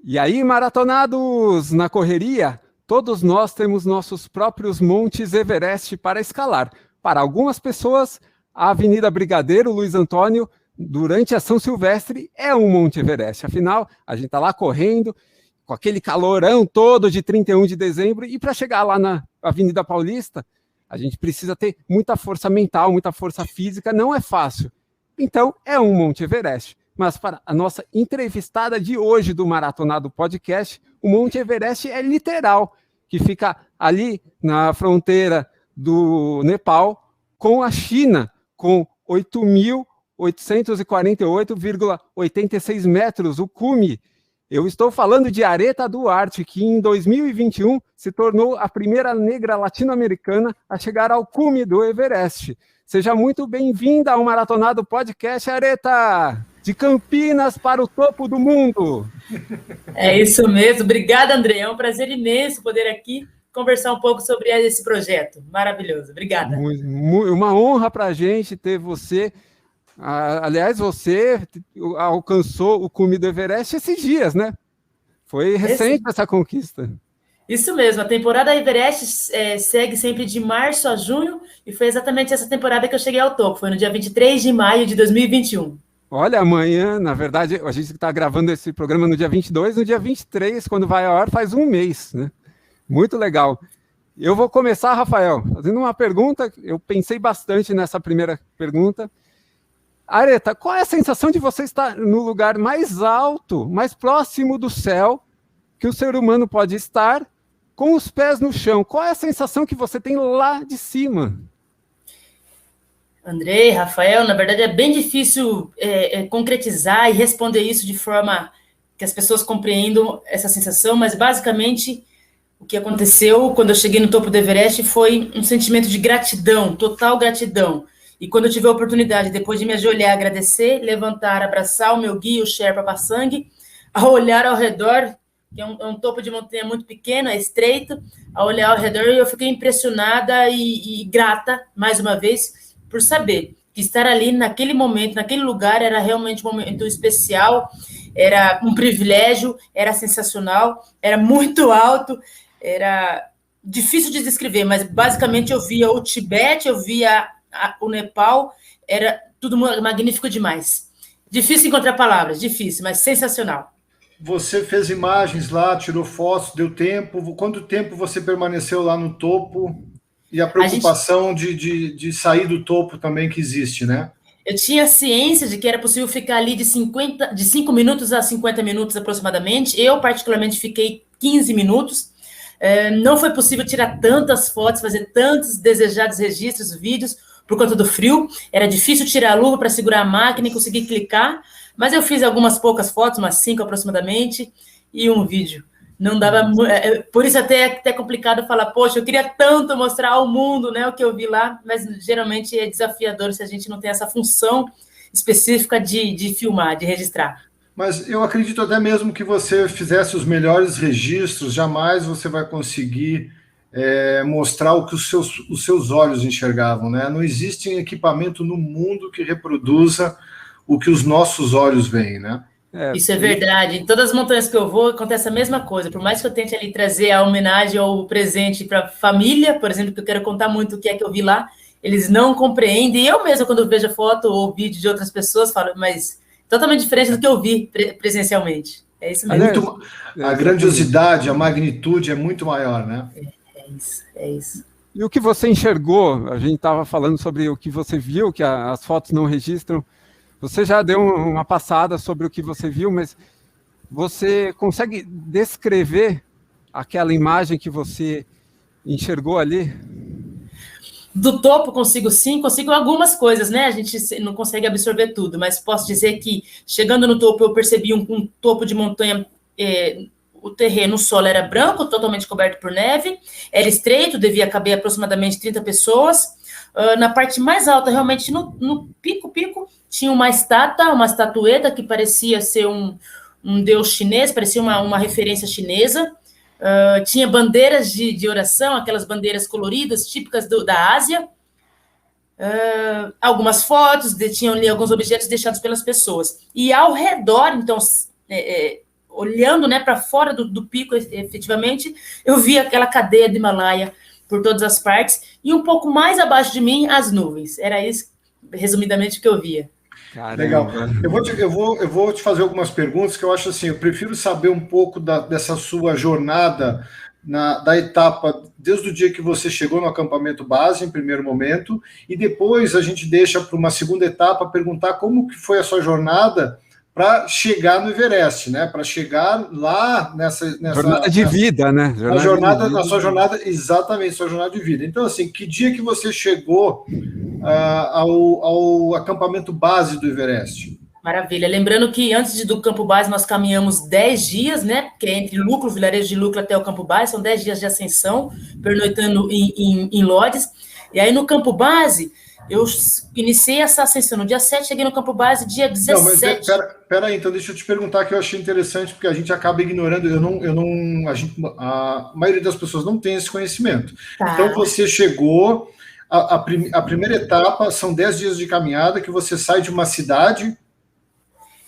E aí, maratonados, na correria, todos nós temos nossos próprios montes Everest para escalar. Para algumas pessoas, a Avenida Brigadeiro Luiz Antônio, durante a São Silvestre, é um Monte Everest. Afinal, a gente está lá correndo, com aquele calorão todo de 31 de dezembro, e para chegar lá na Avenida Paulista, a gente precisa ter muita força mental, muita força física, não é fácil. Então, é um Monte Everest. Mas para a nossa entrevistada de hoje do Maratonado Podcast, o Monte Everest é literal, que fica ali na fronteira do Nepal com a China, com 8.848,86 metros, o cume. Eu estou falando de Aretha Duarte, que em 2021 se tornou a primeira negra latino-americana a chegar ao cume do Everest. Seja muito bem-vinda ao Maratonado Podcast, Aretha! De Campinas para o topo do mundo. É isso mesmo. Obrigada, André. É um prazer imenso poder aqui conversar um pouco sobre esse projeto. Maravilhoso. Obrigada. Uma honra para a gente ter você. Aliás, você alcançou o cume do Everest esses dias, né? Foi recente essa conquista. Isso mesmo. A temporada Everest segue sempre de março a junho e foi exatamente essa temporada que eu cheguei ao topo. Foi no dia 23 de maio de 2021. Olha, amanhã, na verdade, a gente está gravando esse programa no dia 22, no dia 23, quando vai ao ar, faz um mês, né? Muito legal. Eu vou começar, Rafael, fazendo uma pergunta, eu pensei bastante nessa primeira pergunta. Aretha, qual é a sensação de você estar no lugar mais alto, mais próximo do céu, que o ser humano pode estar, com os pés no chão? Qual é a sensação que você tem lá de cima? Andrei, Rafael, na verdade é bem difícil concretizar e responder isso de forma que as pessoas compreendam essa sensação, mas basicamente o que aconteceu quando eu cheguei no topo do Everest foi um sentimento de gratidão, total gratidão. E quando eu tive a oportunidade, depois de me ajoelhar, agradecer, levantar, abraçar o meu guia, o Sherpa Pasang, ao olhar ao redor, que é um topo de montanha muito pequeno, é estreito, ao olhar ao redor eu fiquei impressionada e grata, mais uma vez, por saber que estar ali naquele momento, naquele lugar, era realmente um momento especial, era um privilégio, era sensacional, era muito alto, era difícil de descrever, mas basicamente eu via o Tibete, eu via o Nepal, era tudo magnífico demais. Difícil encontrar palavras, difícil, mas sensacional. Você fez imagens lá, tirou fotos, deu tempo. Quanto tempo você permaneceu lá no topo? E a preocupação de sair do topo também que existe, né? Eu tinha ciência de que era possível ficar ali de 5 minutos a 50 minutos aproximadamente. Eu, particularmente, fiquei 15 minutos. Não foi possível tirar tantas fotos, fazer tantos desejados registros, vídeos, por conta do frio. Era difícil tirar a luva para segurar a máquina e conseguir clicar. Mas eu fiz algumas poucas fotos, umas 5 aproximadamente, e um vídeo. Não dava, por isso até complicado falar, poxa, eu queria tanto mostrar ao mundo, né, o que eu vi lá, mas geralmente é desafiador se a gente não tem essa função específica de filmar, de registrar. Mas eu acredito até mesmo que você fizesse os melhores registros, jamais você vai conseguir mostrar o que os seus olhos enxergavam, né? Não existe equipamento no mundo que reproduza o que os nossos olhos veem, né? Isso é verdade. Em todas as montanhas que eu vou, acontece a mesma coisa. Por mais que eu tente ali trazer a homenagem ou o presente para a família, por exemplo, que eu quero contar muito o que é que eu vi lá, eles não compreendem. E eu mesma, quando vejo foto ou vídeo de outras pessoas, falo, mas totalmente diferente do que eu vi presencialmente. É isso mesmo. A grandiosidade, a magnitude é muito maior, né? É isso. E o que você enxergou? A gente estava falando sobre o que você viu, que as fotos não registram. Você já deu uma passada sobre o que você viu, mas você consegue descrever aquela imagem que você enxergou ali? Do topo consigo sim, consigo algumas coisas, né? A gente não consegue absorver tudo, mas posso dizer que chegando no topo eu percebi um topo de montanha, o terreno, o solo era branco, totalmente coberto por neve, era estreito, devia caber aproximadamente 30 pessoas. Na parte mais alta, realmente no pico, tinha uma estátua, uma estatueta que parecia ser um deus chinês, parecia uma referência chinesa. Tinha bandeiras de oração, aquelas bandeiras coloridas, típicas da Ásia. Algumas fotos, tinham ali alguns objetos deixados pelas pessoas. E ao redor, então, olhando, né, para fora do pico, efetivamente, eu vi aquela cadeia do Himalaia por todas as partes, e um pouco mais abaixo de mim, as nuvens. Era isso, resumidamente, que eu via. Caramba. Legal. Eu vou te fazer algumas perguntas que eu acho assim, eu prefiro saber um pouco dessa sua jornada da etapa, desde o dia que você chegou no acampamento base, em primeiro momento, e depois a gente deixa para uma segunda etapa perguntar como que foi a sua jornada para chegar no Everest, né? Para chegar lá nessa jornada de vida, né? Na sua jornada, exatamente, sua jornada de vida. Então, assim, que dia que você chegou ao acampamento base do Everest? Maravilha. Lembrando que antes do campo base nós caminhamos 10 dias, né? Que é entre Lucla, o vilarejo de Lucla até o campo base, são 10 dias de ascensão, pernoitando em lodges. E aí no campo base, eu iniciei essa ascensão no dia 7, cheguei no campo base dia 17. Não, mas peraí, então deixa eu te perguntar que eu achei interessante, porque a gente acaba ignorando, a maioria das pessoas não tem esse conhecimento. Tá. Então você chegou, a primeira etapa são 10 dias de caminhada, que você sai de uma cidade.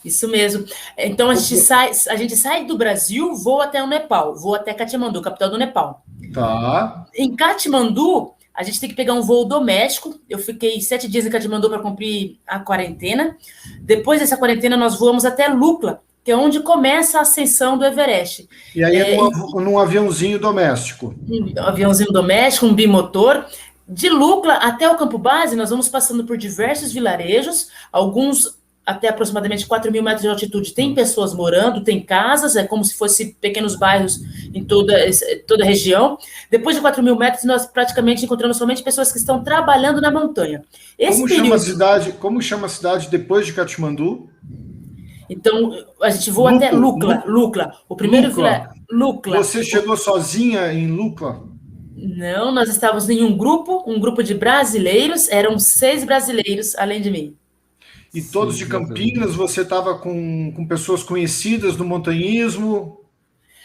Isso mesmo. Então a gente sai do Brasil, voa até o Nepal, voa até Katmandu, capital do Nepal. Tá. Em Katmandu, a gente tem que pegar um voo doméstico. Eu fiquei 7 dias em Katmandu para cumprir a quarentena. Depois dessa quarentena, nós voamos até Lukla, que é onde começa a ascensão do Everest. E aí num aviãozinho doméstico. Um aviãozinho doméstico, um bimotor. De Lukla até o campo base, nós vamos passando por diversos vilarejos, alguns até aproximadamente 4.000 metros de altitude, tem pessoas morando, tem casas, é como se fosse pequenos bairros em toda a região. Depois de 4.000 metros, nós praticamente encontramos somente pessoas que estão trabalhando na montanha. Como chama a cidade depois de Katmandu? Então, a gente voa até Lukla. O primeiro Lukla. Você chegou sozinha em Lukla? Não, nós estávamos em um grupo de brasileiros, eram 6 brasileiros, além de mim. E todos de Campinas, você estava com pessoas conhecidas do montanhismo?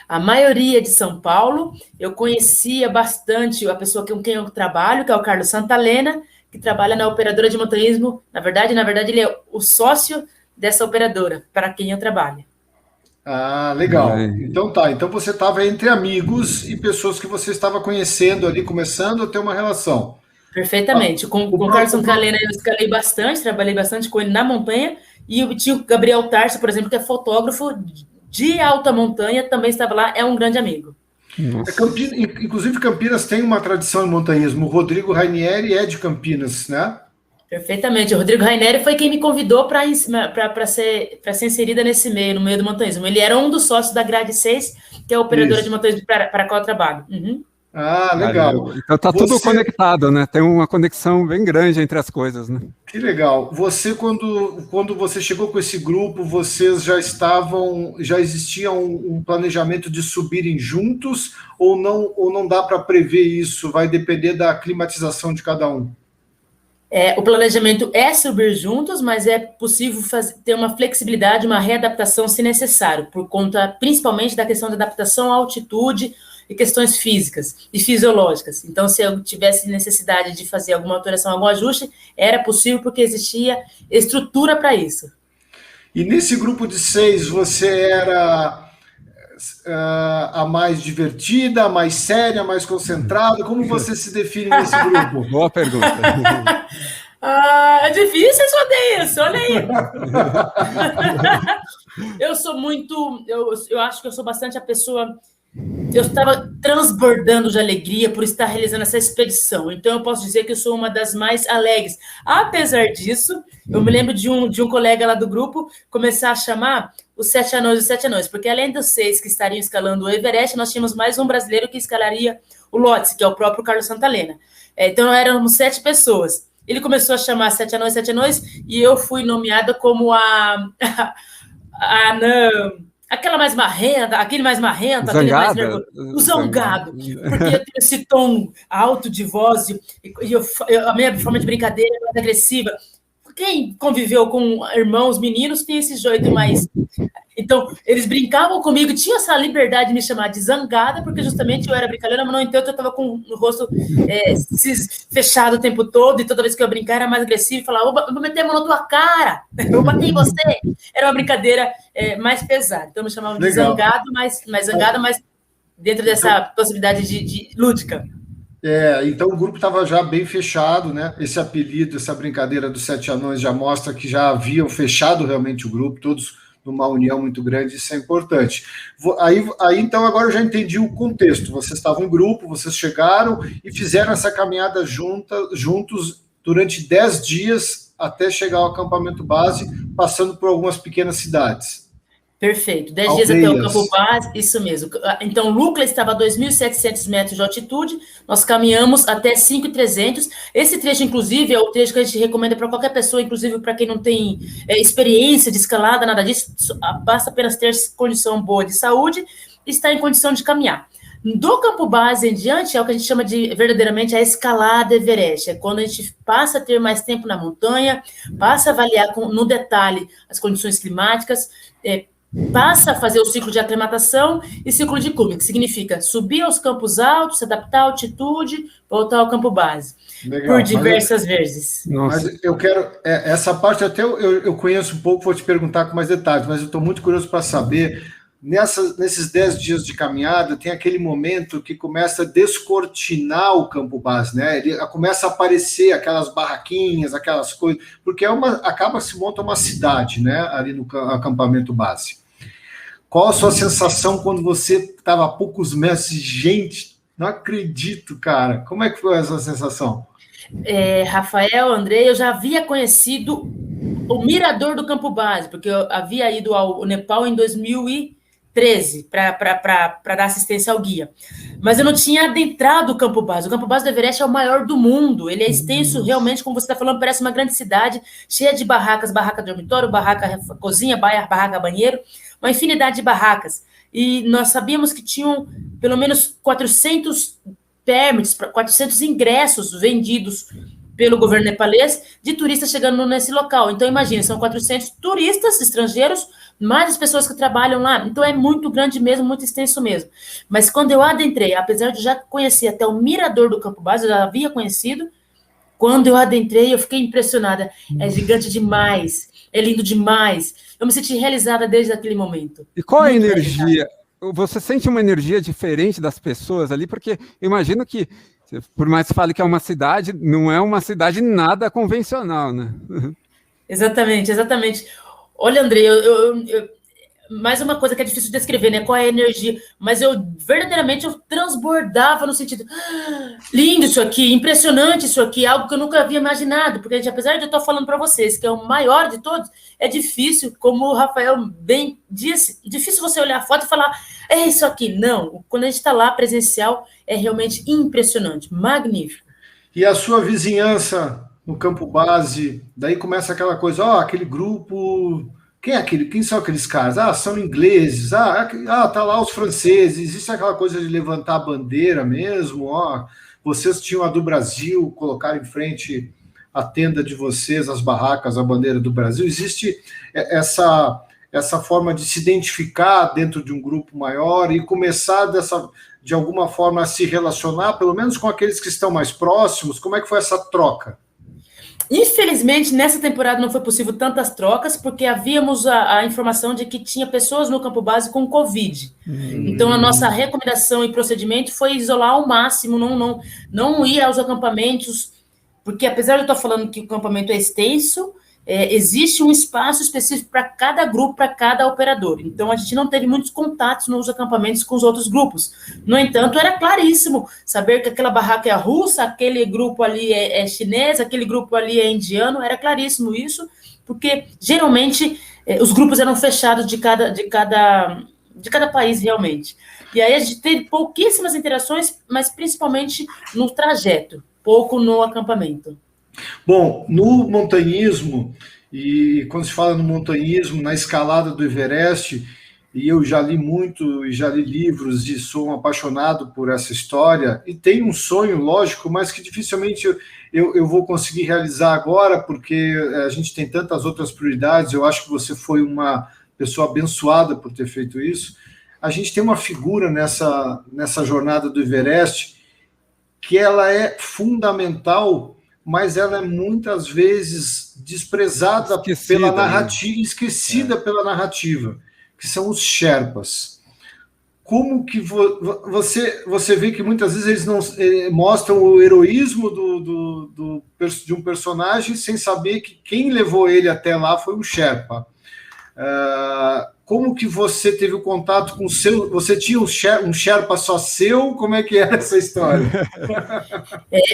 A maioria de São Paulo. Eu conhecia bastante a pessoa com quem eu trabalho, que é o Carlos Santalena, que trabalha na operadora de montanhismo. Na verdade, ele é o sócio dessa operadora, para quem eu trabalho. Ah, legal. Então tá. Então você estava entre amigos e pessoas que você estava conhecendo ali, começando a ter uma relação. Perfeitamente. Com o Carlos Santalena eu escalei bastante, trabalhei bastante com ele na montanha, e eu tinha o Gabriel Tarso, por exemplo, que é fotógrafo de alta montanha, também estava lá, é um grande amigo. Inclusive, Campinas tem uma tradição em montanhismo. O Rodrigo Rainieri é de Campinas, né? Perfeitamente. O Rodrigo Rainieri foi quem me convidou para ser inserida no meio do montanhismo. Ele era um dos sócios da Grade 6, que é a operadora de montanhismo para a qual eu trabalho. Uhum. Ah, legal. Então tá tudo conectado, né? Tem uma conexão bem grande entre as coisas, né? Que legal. Você, quando você chegou com esse grupo, vocês já existia um planejamento de subirem juntos, ou não dá para prever isso? Vai depender da climatização de cada um? O planejamento é subir juntos, mas é possível ter uma flexibilidade, uma readaptação se necessário, por conta principalmente da questão da adaptação à altitude e questões físicas e fisiológicas. Então, se eu tivesse necessidade de fazer alguma alteração, algum ajuste, era possível porque existia estrutura para isso. E nesse grupo de 6, você era a mais divertida, a mais séria, a mais concentrada? Como você se define nesse grupo? Boa pergunta. É difícil responder isso, olha aí. Eu sou muito... Eu acho que eu sou bastante a pessoa... Eu estava transbordando de alegria por estar realizando essa expedição. Então, eu posso dizer que eu sou uma das mais alegres. Apesar disso, eu me lembro de um colega lá do grupo começar a chamar os 7 anões, porque além dos 6 que estariam escalando o Everest, nós tínhamos mais um brasileiro que escalaria o Lhotse, que é o próprio Carlos Santalena. Então, éramos 7 pessoas. Ele começou a chamar 7 anões, e eu fui nomeada como aquele mais marrento, Zangada? O zangado, porque eu tenho esse tom alto de voz, e a minha forma de brincadeira é mais agressiva. quem conviveu com irmãos meninos tem esse jeito mais... Então, eles brincavam comigo, tinha essa liberdade de me chamar de zangada, porque justamente eu era brincalhona, mas, no entanto, eu estava com o rosto fechado o tempo todo, e toda vez que eu ia brincar era mais agressivo, e falava, eu vou meter a mão na tua cara, eu bati em você. Era uma brincadeira mais pesada. Então, me chamavam de zangado, mais zangada, mas dentro dessa possibilidade de lúdica. Então o grupo estava já bem fechado, né? Esse apelido, essa brincadeira dos 7 anões já mostra que já haviam fechado realmente o grupo, todos numa união muito grande, isso é importante. Aí então, agora eu já entendi o contexto. Vocês estavam em grupo, vocês chegaram e fizeram essa caminhada juntos durante 10 dias até chegar ao acampamento base, passando por algumas pequenas cidades. Perfeito. 10 dias até o campo base, isso mesmo. Então, Lucla estava a 2.700 metros de altitude, nós caminhamos até 5.300. Esse trecho, inclusive, é o trecho que a gente recomenda para qualquer pessoa, inclusive para quem não tem experiência de escalada, nada disso, basta apenas ter condição boa de saúde e estar em condição de caminhar. Do campo base em diante, é o que a gente chama de, verdadeiramente, a escalada Everest. É quando a gente passa a ter mais tempo na montanha, passa a avaliar no detalhe as condições climáticas, passa a fazer o ciclo de aclimatação e ciclo de cume, que significa subir aos campos altos, se adaptar à altitude, voltar ao campo base. Legal, por diversas vezes. Mas eu quero... essa parte até eu conheço um pouco, vou te perguntar com mais detalhes, mas eu estou muito curioso para saber, nesses 10 dias de caminhada, tem aquele momento que começa a descortinar o campo base, né? Ele começa a aparecer aquelas barraquinhas, aquelas coisas, porque acaba se monta uma cidade, né? Ali no acampamento base. Qual a sua sensação quando você estava a poucos metros? Gente, não acredito, cara. Como é que foi essa sensação? Rafael, André, eu já havia conhecido o mirador do campo base, porque eu havia ido ao Nepal em 2013 para dar assistência ao guia. Mas eu não tinha adentrado o campo base. O campo base do Everest é o maior do mundo. Ele é extenso, realmente, como você está falando, parece uma grande cidade, cheia de barracas, barraca dormitório, barraca cozinha, barraca banheiro, uma infinidade de barracas. E nós sabíamos que tinham pelo menos 400 permits, 400 ingressos vendidos pelo governo nepalês de turistas chegando nesse local. Então, imagina, são 400 turistas estrangeiros, mais as pessoas que trabalham lá. Então, é muito grande mesmo, muito extenso mesmo. Mas quando eu adentrei, apesar de já conhecer até o mirador do campo base, eu já havia conhecido, quando eu adentrei, eu fiquei impressionada. É gigante demais, é lindo demais. Eu me senti realizada desde aquele momento. E qual é a energia? Você sente uma energia diferente das pessoas ali? Porque eu imagino que, por mais que fale que é uma cidade, não é uma cidade nada convencional, né? Exatamente, exatamente. Olha, André, mais uma coisa que é difícil de descrever, né? Qual é a energia? Mas verdadeiramente eu transbordava no sentido, lindo isso aqui, impressionante isso aqui, algo que eu nunca havia imaginado, porque, apesar de eu estar falando para vocês que é o maior de todos, é difícil, como o Rafael bem disse, difícil você olhar a foto e falar, é isso aqui. Não, quando a gente está lá presencial, é realmente impressionante, magnífico. E a sua vizinhança no campo base, daí começa aquela coisa, aquele grupo... Quem são aqueles caras? São ingleses. Tá lá os franceses. Existe aquela coisa de levantar a bandeira mesmo. Vocês tinham a do Brasil, colocaram em frente a tenda de vocês, as barracas, a bandeira do Brasil. Existe essa forma de se identificar dentro de um grupo maior e começar de alguma forma a se relacionar, pelo menos com aqueles que estão mais próximos. Como é que foi essa troca? Infelizmente, nessa temporada não foi possível tantas trocas, porque havíamos a informação de que tinha pessoas no campo base com Covid. Então, a nossa recomendação e procedimento foi isolar ao máximo, não ir aos acampamentos, porque apesar de eu estar falando que o acampamento é extenso, existe um espaço específico para cada grupo, para cada operador. Então, a gente não teve muitos contatos nos acampamentos com os outros grupos. No entanto, era claríssimo saber que aquela barraca é russa, aquele grupo ali é chinês, aquele grupo ali é indiano, era claríssimo isso, porque, geralmente, os grupos eram fechados de cada país, realmente. E aí, a gente teve pouquíssimas interações, mas principalmente no trajeto, pouco no acampamento. Bom, no montanhismo, e quando se fala no montanhismo, na escalada do Everest, e eu já li muito e já li livros e sou um apaixonado por essa história e tenho um sonho, lógico, mas que dificilmente eu vou conseguir realizar agora, porque a gente tem tantas outras prioridades. Eu acho que você foi uma pessoa abençoada por ter feito isso. A gente tem uma figura nessa jornada do Everest que ela é fundamental, mas ela é muitas vezes desprezada pela narrativa, esquecida pela narrativa, que são os Sherpas. Como que você vê que muitas vezes eles não mostram o heroísmo de um personagem sem saber que quem levou ele até lá foi um Sherpa. Como que você teve o contato com o seu... Você tinha um Sherpa só seu? Como é que era essa história?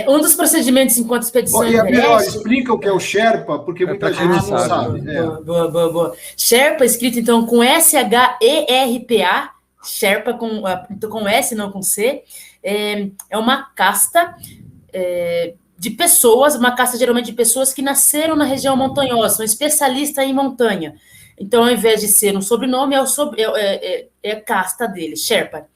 Um dos procedimentos enquanto expedição Everest... Explica o que é o Sherpa, porque muita gente não sabe. Boa. Sherpa, escrito então com S-H-E-R-P-A, Sherpa com S, não com C, é uma casta de pessoas, uma casta geralmente de pessoas que nasceram na região montanhosa, são especialistas em montanha. Então, ao invés de ser um sobrenome, é a casta dele, Sherpa.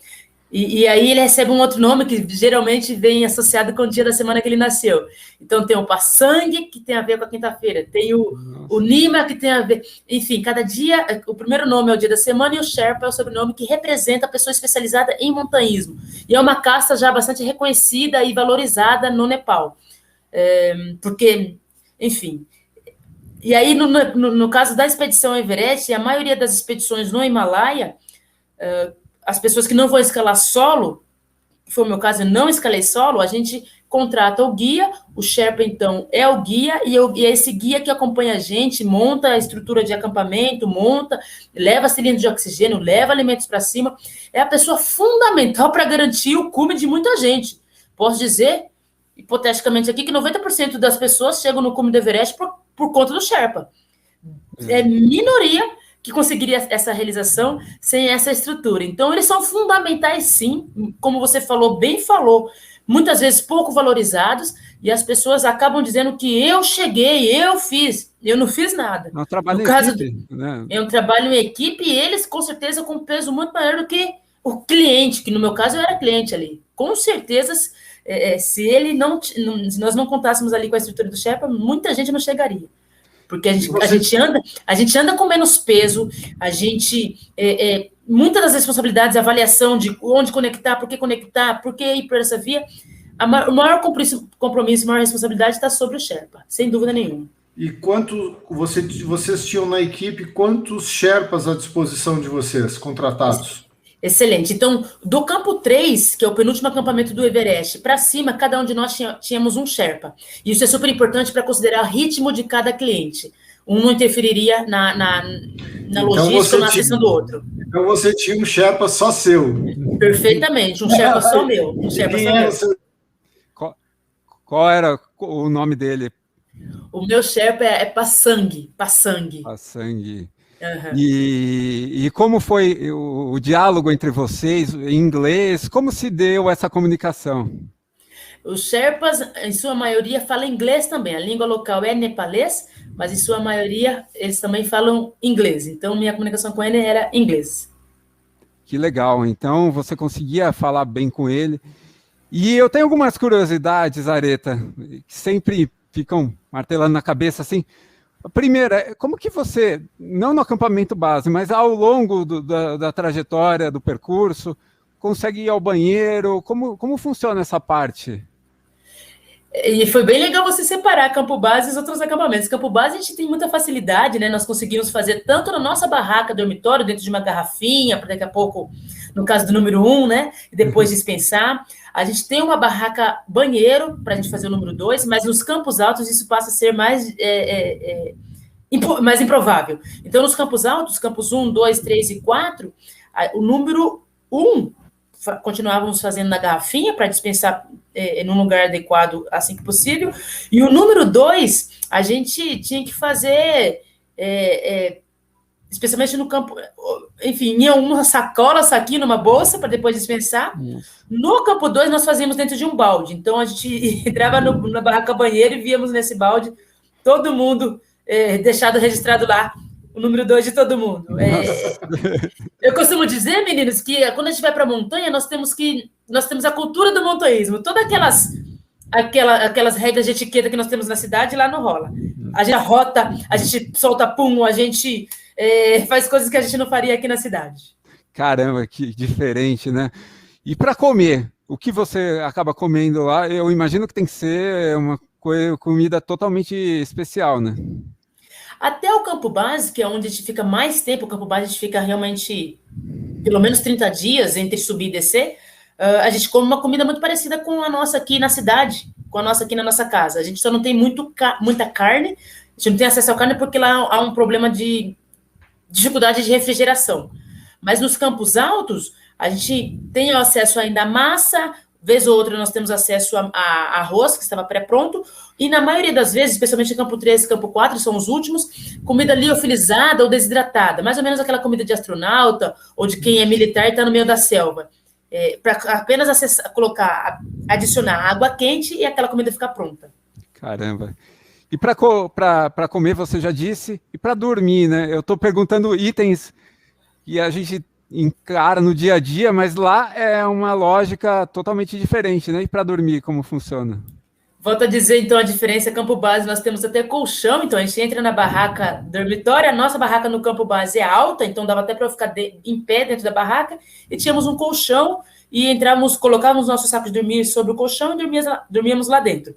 E aí ele recebe um outro nome que geralmente vem associado com o dia da semana que ele nasceu. Então tem o Passang, que tem a ver com a quinta-feira, tem o Nima, que tem a ver... Enfim, cada dia, o primeiro nome é o dia da semana e o Sherpa é o sobrenome que representa a pessoa especializada em montanhismo. E é uma casta já bastante reconhecida e valorizada no Nepal. Porque, enfim... E aí, no caso da expedição Everest, a maioria das expedições no Himalaia, as pessoas que não vão escalar solo, que foi o meu caso, eu não escalei solo, a gente contrata o guia, o Sherpa, então, é o guia, e é esse guia que acompanha a gente, monta a estrutura de acampamento, leva cilindro de oxigênio, leva alimentos para cima, é a pessoa fundamental para garantir o cume de muita gente. Posso dizer, hipoteticamente aqui, que 90% das pessoas chegam no cume do Everest por conta do Sherpa. É minoria que conseguiria essa realização sem essa estrutura. Então, eles são fundamentais, sim, como você falou, muitas vezes pouco valorizados, e as pessoas acabam dizendo que eu cheguei, eu fiz. Eu não fiz nada. É um trabalho em equipe, né? É um trabalho em equipe, e eles, com certeza, com um peso muito maior do que o cliente, que no meu caso eu era cliente ali. Com certeza, se nós não contássemos ali com a estrutura do Sherpa, muita gente não chegaria. Porque a gente anda com menos peso, muitas das responsabilidades, a avaliação de onde conectar, por que ir por essa via, o maior compromisso, a maior responsabilidade está sobre o Sherpa, sem dúvida nenhuma. E vocês tinham na equipe, quantos Sherpas à disposição de vocês, contratados? Excelente. Então, do campo 3, que é o penúltimo acampamento do Everest, para cima, cada um de nós tínhamos um Sherpa. E isso é super importante para considerar o ritmo de cada cliente. Um não interferiria na logística, na sessão do outro. Então, você tinha um Sherpa só seu. Perfeitamente, um Sherpa só meu. Qual era o nome dele? O meu Sherpa é Passang. Passang. Uhum. E como foi o diálogo entre vocês em inglês? Como se deu essa comunicação? Os Sherpas, em sua maioria, falam inglês também. A língua local é nepalês, mas em sua maioria eles também falam inglês. Então, minha comunicação com ele era inglês. Que legal. Então, você conseguia falar bem com ele. E eu tenho algumas curiosidades, Areta, que sempre ficam martelando na cabeça, assim. A primeira, como que você, não no acampamento base, mas ao longo da trajetória, do percurso, consegue ir ao banheiro? Como funciona essa parte? E foi bem legal você separar campo base e os outros acampamentos. Campo base a gente tem muita facilidade, né? Nós conseguimos fazer tanto na nossa barraca, dormitório, dentro de uma garrafinha, para daqui a pouco, no caso do número 1, né? E depois dispensar. A gente tem uma barraca banheiro para a gente fazer o número 2, mas nos campos altos isso passa a ser mais improvável. Então, nos campos altos, campos 1, 2, 3 e 4, o número 1 continuávamos fazendo na garrafinha para dispensar num lugar adequado assim que possível. E o número 2, a gente tinha que fazer, especialmente no campo, enfim, em uma sacola, saquinho, numa bolsa, para depois dispensar. No campo 2, nós fazíamos dentro de um balde. Então, a gente entrava na barraca banheiro e víamos nesse balde todo mundo deixado registrado lá o número 2 de todo mundo. Eu costumo dizer, meninos, que quando a gente vai para a montanha, nós temos a cultura do montanhismo. Todas aquelas regras de etiqueta que nós temos na cidade, lá não rola. A gente rota, a gente solta pum, a gente faz coisas que a gente não faria aqui na cidade. Caramba, que diferente, né? E para comer, o que você acaba comendo lá? Eu imagino que tem que ser uma comida totalmente especial, né? Até o campo base, que é onde a gente fica mais tempo, o campo base a gente fica realmente pelo menos 30 dias entre subir e descer, a gente come uma comida muito parecida com a nossa aqui na cidade, com a nossa aqui na nossa casa. A gente só não tem muita carne, a gente não tem acesso à carne porque lá há um problema de dificuldade de refrigeração. Mas nos campos altos, a gente tem acesso ainda à massa, vez ou outra nós temos acesso a arroz, que estava pré-pronto, e na maioria das vezes, especialmente em campo 3 e campo 4, são os últimos, comida liofilizada ou desidratada, mais ou menos aquela comida de astronauta ou de quem é militar e está no meio da selva. Para apenas adicionar água quente e aquela comida ficar pronta. Caramba. E para comer, você já disse, e para dormir, né? Eu estou perguntando itens que a gente encara no dia a dia, mas lá é uma lógica totalmente diferente, né? E para dormir, como funciona? Volto a dizer, então, a diferença. Campo base, nós temos até colchão, então a gente entra na barraca dormitória, a nossa barraca no campo base é alta, então dava até para eu ficar em pé dentro da barraca, e tínhamos um colchão, e colocávamos nossos sacos de dormir sobre o colchão e dormíamos lá dentro.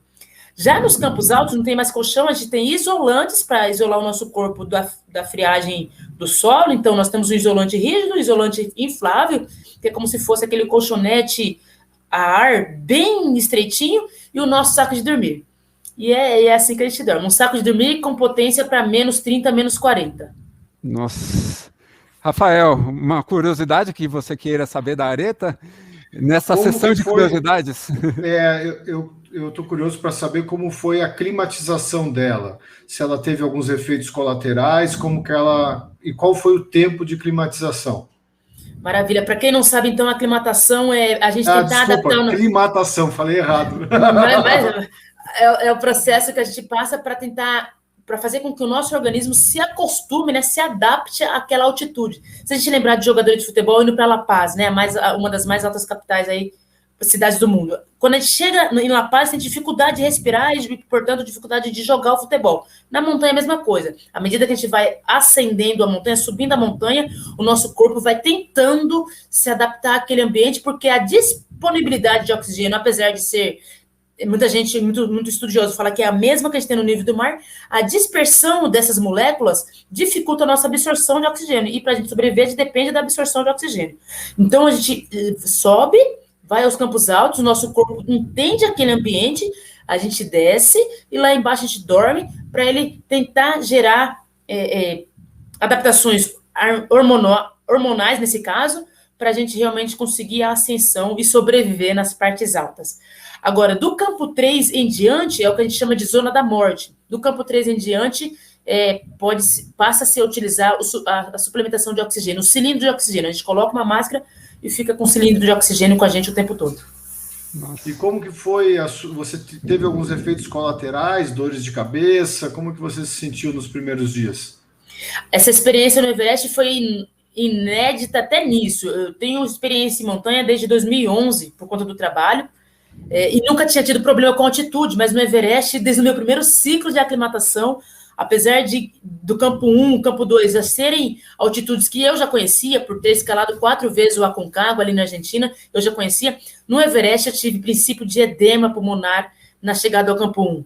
Já nos campos altos não tem mais colchão, a gente tem isolantes para isolar o nosso corpo da friagem do solo, então nós temos um isolante rígido, um isolante inflável, que é como se fosse aquele colchonete a ar bem estreitinho, e o nosso saco de dormir. E é assim que a gente dorme, um saco de dormir com potência para menos 30, menos 40. Nossa. Rafael, uma curiosidade que você queira saber da Areta, nessa sessão de curiosidades. Eu estou curioso para saber como foi a climatização dela, se ela teve alguns efeitos colaterais, e qual foi o tempo de climatização. Maravilha. Para quem não sabe, então, a aclimatação é a gente tentar adaptar... Climatação, falei errado. Mas é o processo que a gente passa para fazer com que o nosso organismo se acostume, né, se adapte àquela altitude. Se a gente lembrar de jogador de futebol indo para La Paz, né, uma das mais altas capitais aí, cidades do mundo. Quando a gente chega em La Paz, tem dificuldade de respirar e, portanto, dificuldade de jogar o futebol. Na montanha, a mesma coisa. À medida que a gente vai ascendendo a montanha, subindo a montanha, o nosso corpo vai tentando se adaptar àquele ambiente, porque a disponibilidade de oxigênio, apesar de ser... Muita gente, muito estudioso, fala que é a mesma que a gente tem no nível do mar, a dispersão dessas moléculas dificulta a nossa absorção de oxigênio. E para a gente sobreviver, a gente depende da absorção de oxigênio. Então, a gente sobe, vai aos campos altos, o nosso corpo entende aquele ambiente, a gente desce e lá embaixo a gente dorme para ele tentar gerar adaptações hormonais, nesse caso, para a gente realmente conseguir a ascensão e sobreviver nas partes altas. Agora, do campo 3 em diante, é o que a gente chama de zona da morte. Do campo 3 em diante, passa-se a utilizar a suplementação de oxigênio, o cilindro de oxigênio. A gente coloca uma máscara e fica com cilindro de oxigênio com a gente o tempo todo. Nossa. E como que foi? Você teve alguns efeitos colaterais, dores de cabeça? Como que você se sentiu nos primeiros dias? Essa experiência no Everest foi inédita até nisso. Eu tenho experiência em montanha desde 2011, por conta do trabalho, e nunca tinha tido problema com altitude, mas no Everest, desde o meu primeiro ciclo de aclimatação, apesar do campo 1, campo 2, a serem altitudes que eu já conhecia, por ter escalado 4 vezes o Aconcagua ali na Argentina, eu já conhecia, no Everest eu tive princípio de edema pulmonar na chegada ao campo 1.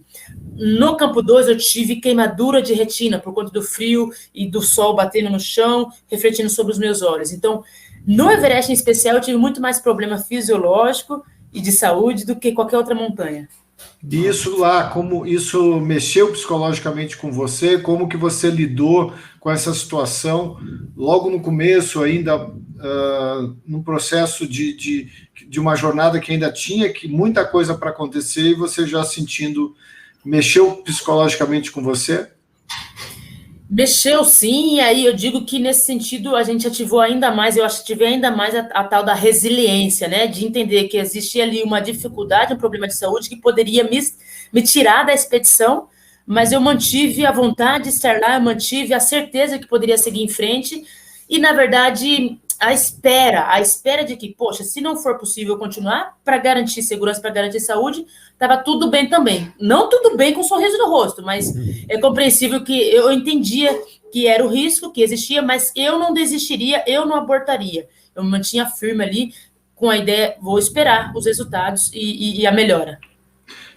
No campo 2 eu tive queimadura de retina, por conta do frio e do sol batendo no chão, refletindo sobre os meus olhos. Então, no Everest em especial, eu tive muito mais problema fisiológico e de saúde do que qualquer outra montanha. E isso lá, como isso mexeu psicologicamente com você? Como que você lidou com essa situação logo no começo, ainda num processo de uma jornada que ainda tinha muita coisa para acontecer e você já sentindo, mexeu psicologicamente com você? Mexeu sim, e aí eu digo que nesse sentido a gente ativou ainda mais, eu ativei ainda mais a tal da resiliência, né, de entender que existia ali uma dificuldade, um problema de saúde que poderia me tirar da expedição, mas eu mantive a vontade de estar lá, eu mantive a certeza que poderia seguir em frente, e, na verdade, a espera de que, poxa, se não for possível continuar, para garantir segurança, para garantir saúde, estava tudo bem também. Não tudo bem com um sorriso no rosto, mas é compreensível que eu entendia que era o risco, que existia, mas eu não desistiria, eu não abortaria. Eu me mantinha firme ali, com a ideia, vou esperar os resultados e a melhora.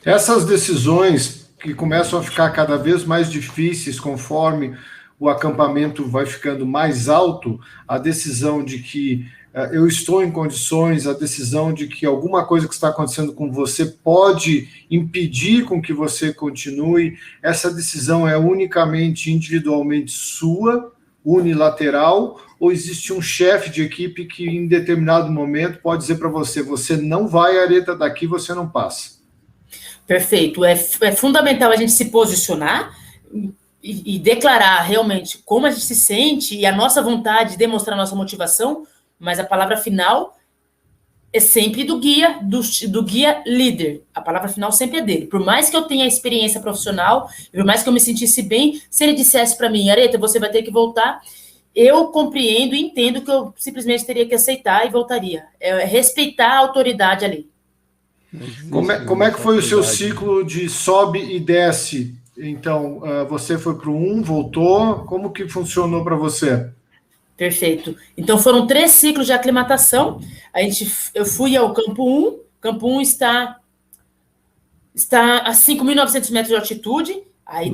Essas decisões que começam a ficar cada vez mais difíceis conforme o acampamento vai ficando mais alto, a decisão de que eu estou em condições, a decisão de que alguma coisa que está acontecendo com você pode impedir com que você continue, essa decisão é unicamente individualmente sua, unilateral, ou existe um chefe de equipe que em determinado momento pode dizer para você, você não vai, Aretha, daqui você não passa? Perfeito. É fundamental a gente se posicionar e declarar realmente como a gente se sente e a nossa vontade de demonstrar a nossa motivação, mas a palavra final é sempre do guia líder. A palavra final sempre é dele. Por mais que eu tenha experiência profissional, por mais que eu me sentisse bem, se ele dissesse para mim, Aretha, você vai ter que voltar, eu compreendo e entendo que eu simplesmente teria que aceitar e voltaria. É respeitar a autoridade ali. Como é que foi o seu ciclo de sobe e desce? Então, você foi para o 1, voltou, como que funcionou para você? Perfeito. Então, foram 3 ciclos de aclimatação. Eu fui ao campo 1. O campo 1 está a 5.900 metros de altitude. Aí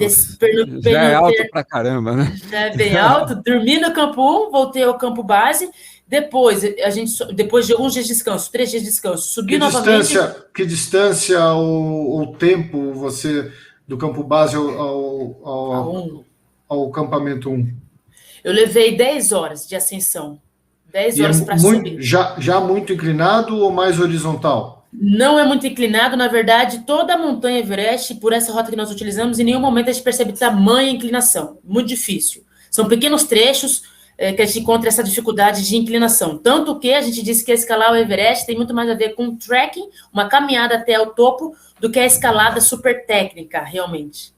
já é alto pra caramba, né? Já é bem alto. Dormi no campo 1, voltei ao campo base. Depois de alguns dias de descanso, 3 dias de descanso, subi novamente. Que distância ou tempo você do campo base ao campamento 1? Eu levei 10 horas de ascensão. 10 horas para subir. Já muito inclinado ou mais horizontal? Não é muito inclinado, na verdade, toda a montanha Everest, por essa rota que nós utilizamos, em nenhum momento a gente percebe tamanha inclinação. Muito difícil. São pequenos trechos que a gente encontra essa dificuldade de inclinação. Tanto que a gente disse que escalar o Everest tem muito mais a ver com trekking, uma caminhada até o topo, do que a escalada super técnica, realmente.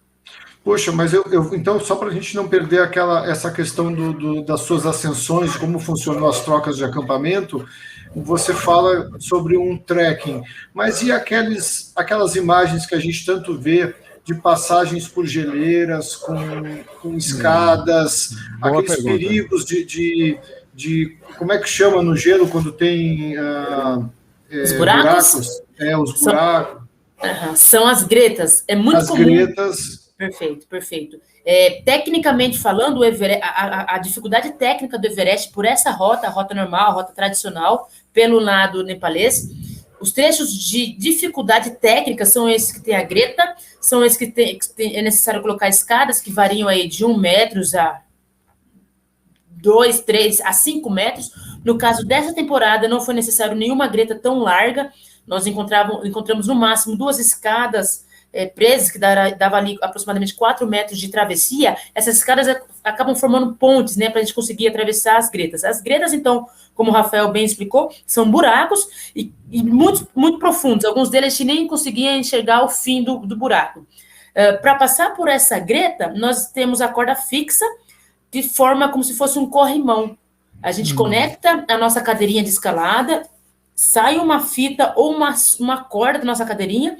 Poxa, mas então, só para a gente não perder essa questão das suas ascensões, como funcionou as trocas de acampamento, você fala sobre um trekking, mas e aquelas imagens que a gente tanto vê de passagens por geleiras, com escadas, aqueles perigos de como é que chama no gelo quando tem os buracos? Os buracos. São as gretas. É muito comum. As gretas. Perfeito. Tecnicamente falando, a dificuldade técnica do Everest por essa rota, a rota normal, a rota tradicional, pelo lado nepalês, os trechos de dificuldade técnica são esses que tem a greta, são esses que é necessário colocar escadas que variam aí de 1 metro a 2, 3 a 5 metros. No caso dessa temporada, não foi necessário nenhuma greta tão larga. Nós encontramos no máximo 2 escadas presas, que dava ali aproximadamente 4 metros de travessia. Essas escadas acabam formando pontes, né, para a gente conseguir atravessar as gretas. As gretas, então, como o Rafael bem explicou, são buracos e muito, muito profundos. Alguns deles a gente nem conseguia enxergar o fim do buraco. Para passar por essa greta, nós temos a corda fixa, que forma como se fosse um corrimão. A gente conecta a nossa cadeirinha de escalada, sai uma fita ou uma corda da nossa cadeirinha,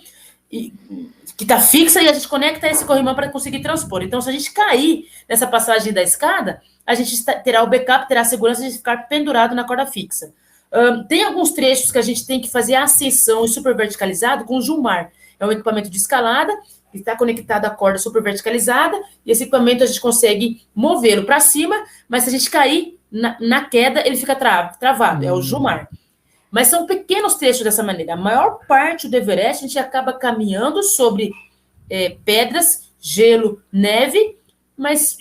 que está fixa, e a gente conecta esse corrimão para conseguir transpor. Então, se a gente cair nessa passagem da escada, a gente terá o backup, terá a segurança de ficar pendurado na corda fixa. Tem alguns trechos que a gente tem que fazer a ascensão e super verticalizado com o Jumar. É um equipamento de escalada, que está conectado à corda super verticalizada, e esse equipamento a gente consegue movê-lo para cima, mas se a gente cair na queda, ele fica travado, é o Jumar. Mas são pequenos trechos dessa maneira. A maior parte do Everest, a gente acaba caminhando sobre pedras, gelo, neve, mas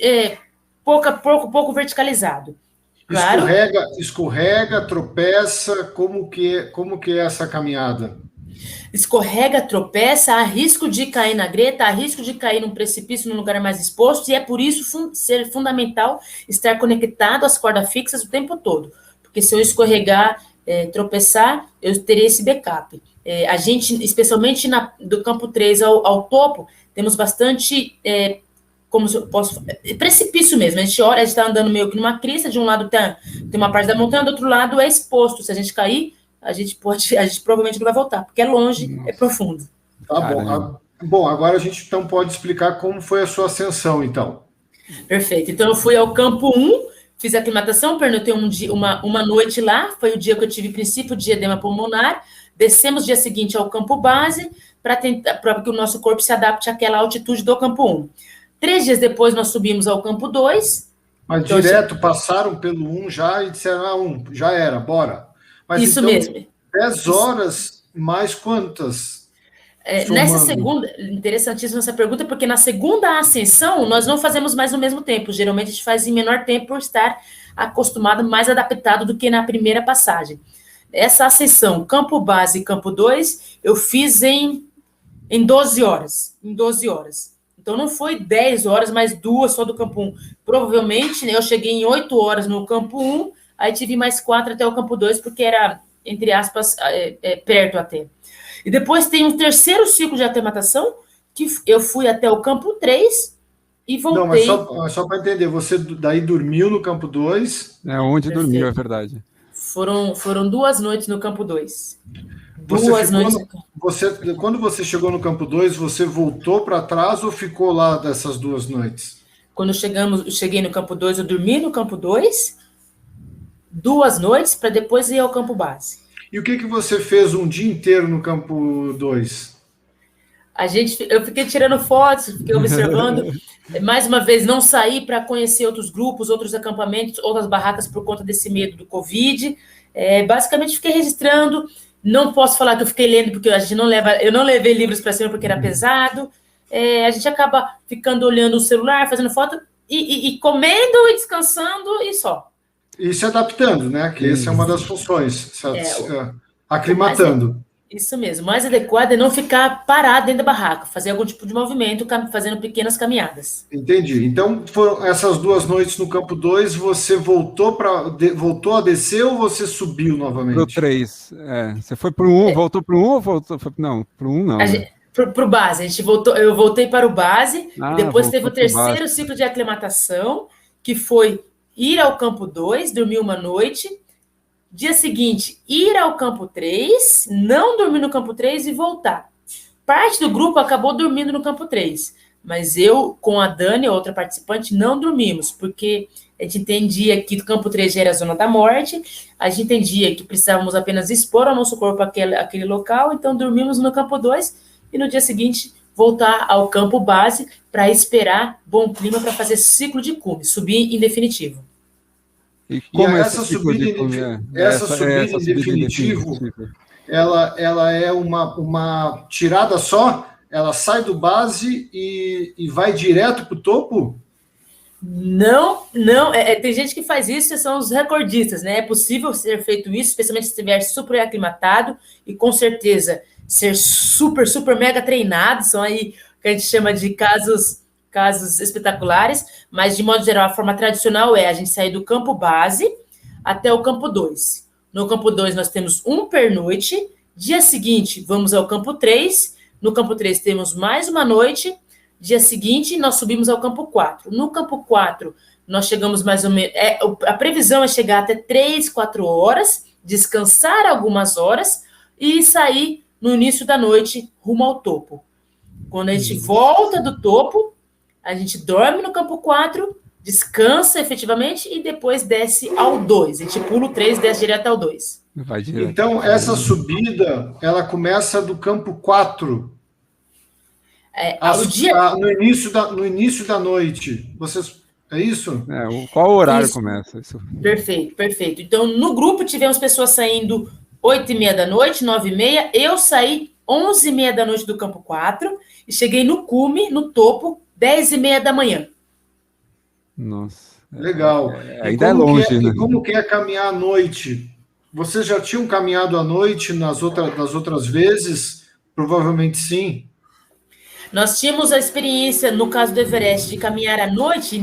pouco verticalizado. Claro. Escorrega, tropeça, como que é essa caminhada? Escorrega, tropeça, há risco de cair na greta, há risco de cair num precipício, num lugar mais exposto, e é por isso ser fundamental estar conectado às cordas fixas o tempo todo. Porque se eu escorregar, tropeçar, eu teria esse backup. A gente, especialmente do campo 3 ao topo, temos bastante, como eu posso, precipício mesmo. A gente olha, a gente está andando meio que numa crista, de um lado tem uma parte da montanha, do outro lado é exposto. Se a gente cair, a gente provavelmente não vai voltar, porque é longe, é profundo. Tá bom. Bom, agora a gente então pode explicar como foi a sua ascensão, então. Perfeito. Então, eu fui ao campo 1, fiz a aclimatação, pernoitei uma noite lá, foi o dia que eu tive princípio de edema pulmonar. Descemos dia seguinte ao campo base, para que o nosso corpo se adapte àquela altitude do campo 1. 3 dias depois, nós subimos ao campo 2. Mas então, direto, passaram pelo 1 já e disseram, já era, bora. Mas isso então, mesmo. 10 horas, mais quantas? Nessa segunda, interessantíssima essa pergunta, porque na segunda ascensão, nós não fazemos mais no mesmo tempo. Geralmente, a gente faz em menor tempo por estar acostumado, mais adaptado do que na primeira passagem. Essa ascensão, campo base e campo 2, eu fiz em 12 horas. Em 12 horas. Então, não foi 10 horas, mas 2 só do campo 1. Provavelmente, né, eu cheguei em 8 horas no campo 1, aí tive mais 4 até o campo 2, porque era, entre aspas, perto até. E depois tem um terceiro ciclo de aclimatação, que eu fui até o campo 3 e voltei. Não, mas só para entender, você daí dormiu no campo 2? Onde dormiu, é verdade. Foram 2 noites no campo 2. Quando você chegou no campo 2, você voltou para trás ou ficou lá dessas 2 noites? Quando eu cheguei no campo 2, eu dormi no campo 2, 2 noites, para depois ir ao campo base. E o que você fez um dia inteiro no campo 2? Eu fiquei tirando fotos, fiquei observando. Mais uma vez, não saí para conhecer outros grupos, outros acampamentos, outras barracas por conta desse medo do Covid. Basicamente, fiquei registrando. Não posso falar que eu fiquei lendo, porque eu não levei livros para cima porque era pesado. A gente acaba ficando olhando o celular, fazendo foto, e comendo e descansando e só. E se adaptando, né? Que essa é uma das funções. Aclimatando. Isso mesmo. O mais adequado é não ficar parado dentro da barraca, fazer algum tipo de movimento, fazendo pequenas caminhadas. Entendi. Então, foram essas 2 noites no campo 2, você voltou a descer ou você subiu novamente? Pro 3. Você foi pro 1, voltou pro 1 ou voltou? Não, pro 1 não. Pro base. Eu voltei para o base, e depois teve o terceiro ciclo de aclimatação, que foi ir ao campo 2, dormir uma noite. Dia seguinte, ir ao campo 3, não dormir no campo 3 e voltar. Parte do grupo acabou dormindo no campo 3, mas eu, com a Dani, outra participante, não dormimos, porque a gente entendia que o campo 3 já era a zona da morte, a gente entendia que precisávamos apenas expor ao nosso corpo aquele local, então dormimos no campo 2 e no dia seguinte voltar ao campo base para esperar bom clima para fazer ciclo de cume, subir em definitivo. E como essa subida em definitivo, ela é uma tirada só? Ela sai do base e vai direto para o topo? Não. Tem gente que faz isso, são os recordistas, né? É possível ser feito isso, especialmente se estiver super aclimatado e com certeza ser super, super mega treinado. São aí que a gente chama de casos espetaculares, mas de modo geral, a forma tradicional é a gente sair do campo base até o campo 2. No campo 2 nós temos um pernoite, dia seguinte vamos ao campo 3, no campo 3 temos mais uma noite, dia seguinte nós subimos ao campo 4. No campo 4 nós chegamos mais ou menos, a previsão é chegar até 3, 4 horas, descansar algumas horas e sair no início da noite rumo ao topo. Quando a gente volta do topo, a gente dorme no campo 4, descansa efetivamente e depois desce ao 2. A gente pula o 3 e desce direto ao 2. Então, essa subida, ela começa do campo 4. No início da noite. Vocês, é isso? Qual horário isso. Começa? Isso. Perfeito. Então, no grupo, tivemos pessoas saindo 8h30 da noite, 9h30. Eu saí 11h30 da noite do campo 4 e cheguei no cume, no topo, 10h30 da manhã. Nossa. Legal. Ainda é longe, né? E como que é caminhar à noite? Vocês já tinham caminhado à noite nas outras vezes? Provavelmente sim. Nós tínhamos a experiência, no caso do Everest, de caminhar à noite,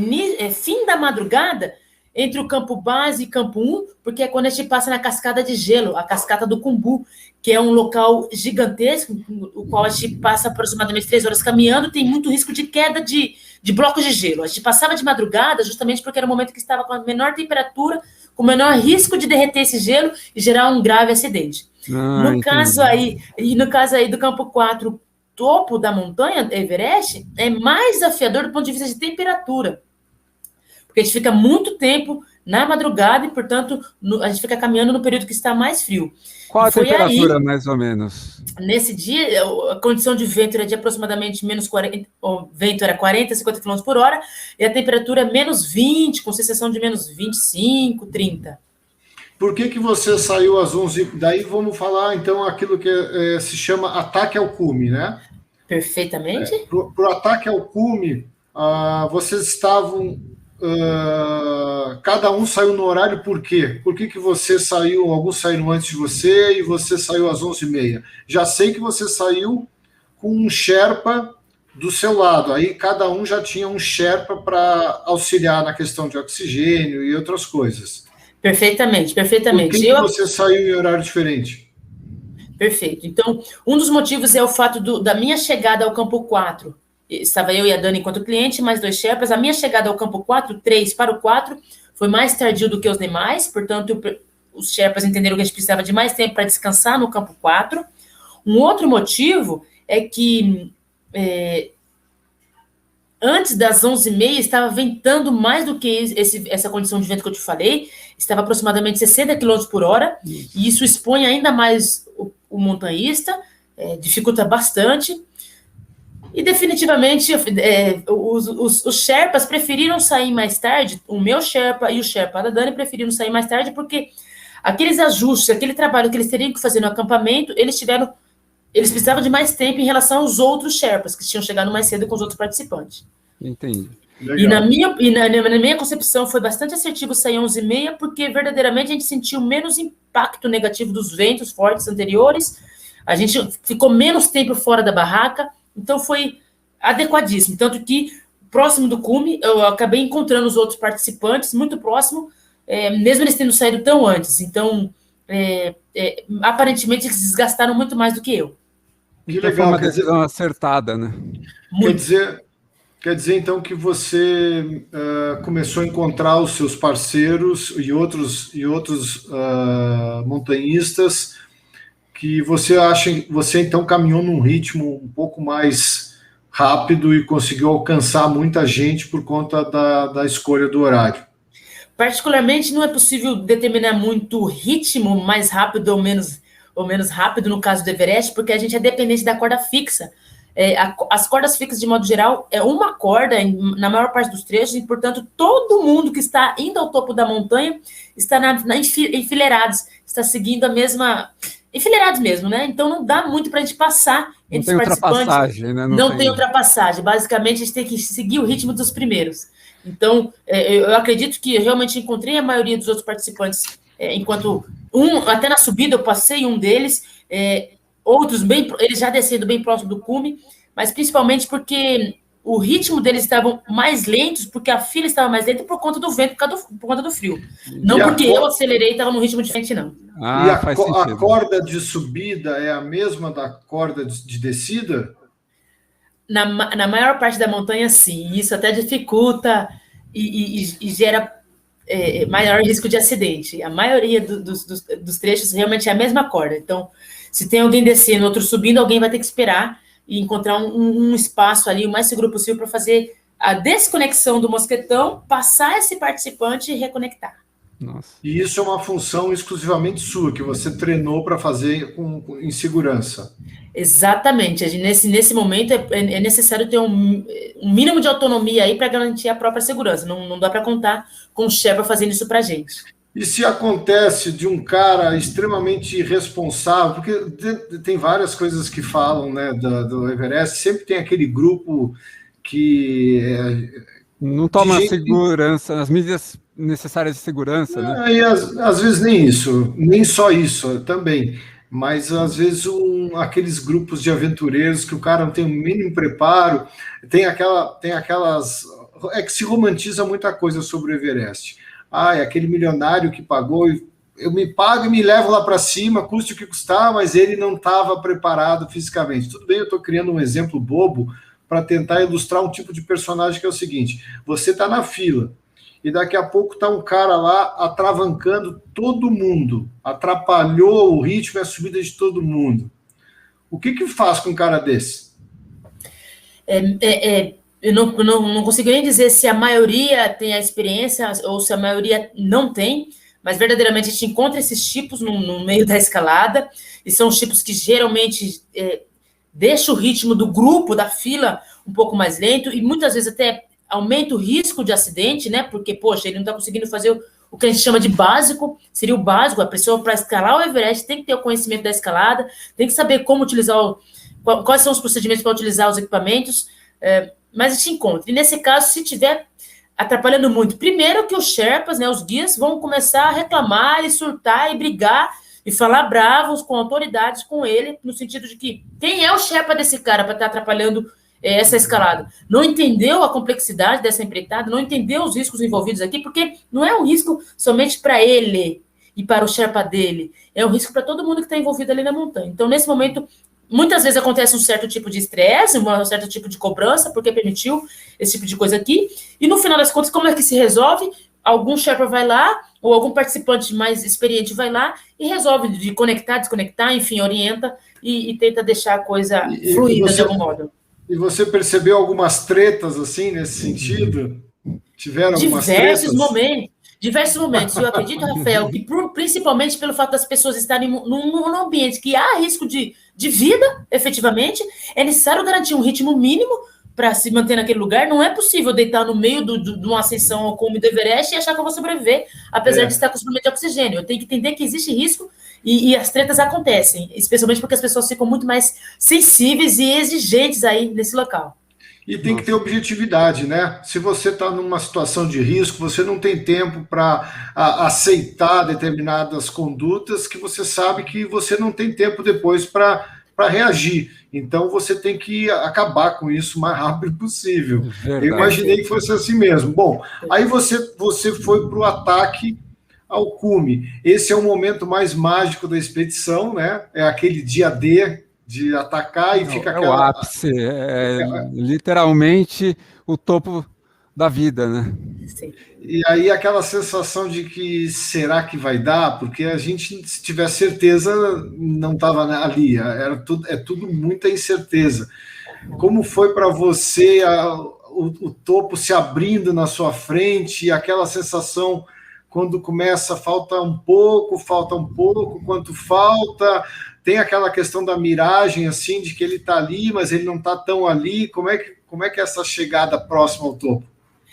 fim da madrugada, entre o campo base e campo 1, porque é quando a gente passa na cascada de gelo, a cascata do Cumbu, que é um local gigantesco, o qual a gente passa aproximadamente 3 horas caminhando, tem muito risco de queda de blocos de gelo. A gente passava de madrugada justamente porque era o momento que estava com a menor temperatura, com o menor risco de derreter esse gelo e gerar um grave acidente. No caso aí do campo 4, topo da montanha, Everest, é mais desafiador do ponto de vista de temperatura. Porque a gente fica muito tempo na madrugada e, portanto, a gente fica caminhando no período que está mais frio. Qual a temperatura, mais ou menos? Nesse dia, a condição de vento era de aproximadamente menos 40, o vento era 40, 50 km por hora, e a temperatura é menos 20, com sensação de menos 25, 30. Por que você saiu às 11? Daí vamos falar, então, aquilo que se chama ataque ao cume, né? Perfeitamente. Para o ataque ao cume, vocês estavam... cada um saiu no horário, por quê? Por que você saiu, alguns saíram antes de você e você saiu às 11h30? Já sei que você saiu com um Sherpa do seu lado, aí cada um já tinha um Sherpa para auxiliar na questão de oxigênio e outras coisas. Perfeitamente. Por que você saiu em horário diferente? Perfeito. Então, um dos motivos é o fato da minha chegada ao campo 4. Estava eu e a Dani enquanto cliente, mais 2 Sherpas. A minha chegada ao campo 4, 3 para o 4, foi mais tardio do que os demais, portanto, os Sherpas entenderam que a gente precisava de mais tempo para descansar no campo 4. Um outro motivo é que antes das 11h30 estava ventando mais do que essa condição de vento que eu te falei, estava aproximadamente 60 km por hora, e isso expõe ainda mais o montanhista, dificulta bastante. E definitivamente os Sherpas preferiram sair mais tarde, o meu Sherpa e o Sherpa da Dani preferiram sair mais tarde porque aqueles ajustes, aquele trabalho que eles teriam que fazer no acampamento, eles precisavam de mais tempo em relação aos outros Sherpas, que tinham chegado mais cedo com os outros participantes. Entendi. E na minha concepção foi bastante assertivo sair 11h30, porque verdadeiramente a gente sentiu menos impacto negativo dos ventos fortes anteriores, a gente ficou menos tempo fora da barraca, então foi adequadíssimo. Tanto que, próximo do cume, eu acabei encontrando os outros participantes muito próximo, mesmo eles tendo saído tão antes. Então, aparentemente, eles desgastaram muito mais do que eu. Que legal. Foi uma decisão acertada, né? Quer dizer, então, que você começou a encontrar os seus parceiros e outros montanhistas que você então caminhou num ritmo um pouco mais rápido e conseguiu alcançar muita gente por conta da escolha do horário. Particularmente, não é possível determinar muito o ritmo mais rápido ou menos rápido no caso do Everest, porque a gente é dependente da corda fixa. As cordas fixas, de modo geral, é uma corda na maior parte dos trechos, e, portanto, todo mundo que está indo ao topo da montanha está enfileirados, está seguindo a mesma... Enfileirados mesmo, né? Então não dá muito para a gente passar entre os participantes. Ultrapassagem, né? Não tem ultrapassagem. Basicamente, a gente tem que seguir o ritmo dos primeiros. Então, eu acredito que eu realmente encontrei a maioria dos outros participantes, enquanto até na subida eu passei um deles, outros eles já descendo bem próximo do cume, mas principalmente porque o ritmo deles estavam mais lentos, porque a fila estava mais lenta por conta do vento, por conta do frio. Não porque eu acelerei e estava num ritmo diferente, não. E a corda de subida é a mesma da corda de descida? Na maior parte da montanha, sim. Isso até dificulta e gera maior risco de acidente. A maioria dos trechos realmente é a mesma corda. Então, se tem alguém descendo, outro subindo, alguém vai ter que esperar e encontrar um espaço ali o mais seguro possível para fazer a desconexão do mosquetão, passar esse participante e reconectar. Nossa. E isso é uma função exclusivamente sua, que você treinou para fazer em segurança. Exatamente. Nesse momento é necessário ter um mínimo de autonomia aí para garantir a própria segurança. Não dá para contar com o Sherpa fazendo isso para a gente. E se acontece de um cara extremamente irresponsável, porque tem várias coisas que falam, né, do Everest, sempre tem aquele grupo que... não toma segurança, as medidas necessárias de segurança, né? E às vezes nem isso, nem só isso também, mas às vezes aqueles grupos de aventureiros que o cara não tem o mínimo preparo, tem aquelas... É que se romantiza muita coisa sobre o Everest. é aquele milionário que pagou, eu me pago e me levo lá para cima, custe o que custar, mas ele não estava preparado fisicamente. Tudo bem, eu estou criando um exemplo bobo para tentar ilustrar um tipo de personagem que é o seguinte: você está na fila, e daqui a pouco está um cara lá atravancando todo mundo, atrapalhou o ritmo e a subida de todo mundo. O que faz com um cara desse? Eu não consigo nem dizer se a maioria tem a experiência ou se a maioria não tem, mas verdadeiramente a gente encontra esses tipos no meio da escalada, e são os tipos que geralmente deixam o ritmo do grupo, da fila, um pouco mais lento, e muitas vezes até aumenta o risco de acidente, né? Porque, poxa, ele não está conseguindo fazer o que a gente chama de básico, seria o básico. A pessoa, para escalar o Everest, tem que ter o conhecimento da escalada, tem que saber como utilizar, quais são os procedimentos para utilizar os equipamentos, mas a gente encontra. E nesse caso, se tiver atrapalhando muito, primeiro que os Sherpas, né, os guias, vão começar a reclamar e surtar e brigar e falar bravos com autoridades com ele, no sentido de que quem é o Sherpa desse cara para estar atrapalhando essa escalada? Não entendeu a complexidade dessa empreitada, não entendeu os riscos envolvidos aqui, porque não é um risco somente para ele e para o Sherpa dele, é um risco para todo mundo que está envolvido ali na montanha. Então, nesse momento, muitas vezes acontece um certo tipo de estresse, um certo tipo de cobrança, porque permitiu esse tipo de coisa aqui, e no final das contas, como é que se resolve? Algum Sherpa vai lá, ou algum participante mais experiente vai lá e resolve de conectar, desconectar, enfim, orienta e tenta deixar a coisa fluida de algum modo. E você percebeu algumas tretas, assim, nesse sentido? Tiveram algumas tretas? Diversos momentos. Eu acredito, Rafael, que principalmente pelo fato das pessoas estarem num ambiente que há risco de vida, efetivamente, é necessário garantir um ritmo mínimo para se manter naquele lugar. Não é possível deitar no meio de uma ascensão ao cume do Everest e achar que eu vou sobreviver, apesar de estar com suplemento de oxigênio. Eu tenho que entender que existe risco e as tretas acontecem, especialmente porque as pessoas ficam muito mais sensíveis e exigentes aí nesse local. E tem que ter objetividade, né? Se você está numa situação de risco, você não tem tempo para aceitar determinadas condutas que você sabe que você não tem tempo depois para reagir. Então, você tem que acabar com isso o mais rápido possível. Verdade. Eu imaginei que fosse assim mesmo. Bom, aí você foi para o ataque ao cume. Esse é o momento mais mágico da expedição, né? É aquele dia D de atacar e fica aquela... É o ápice, literalmente o topo da vida, né? Sim. E aí aquela sensação de que será que vai dar? Porque a gente, se tiver certeza, não estava ali. É tudo muita incerteza. Como foi para você o topo se abrindo na sua frente e aquela sensação quando começa, falta um pouco, quanto falta... Tem aquela questão da miragem, assim, de que ele está ali, mas ele não está tão ali. Como é que é essa chegada próxima ao topo?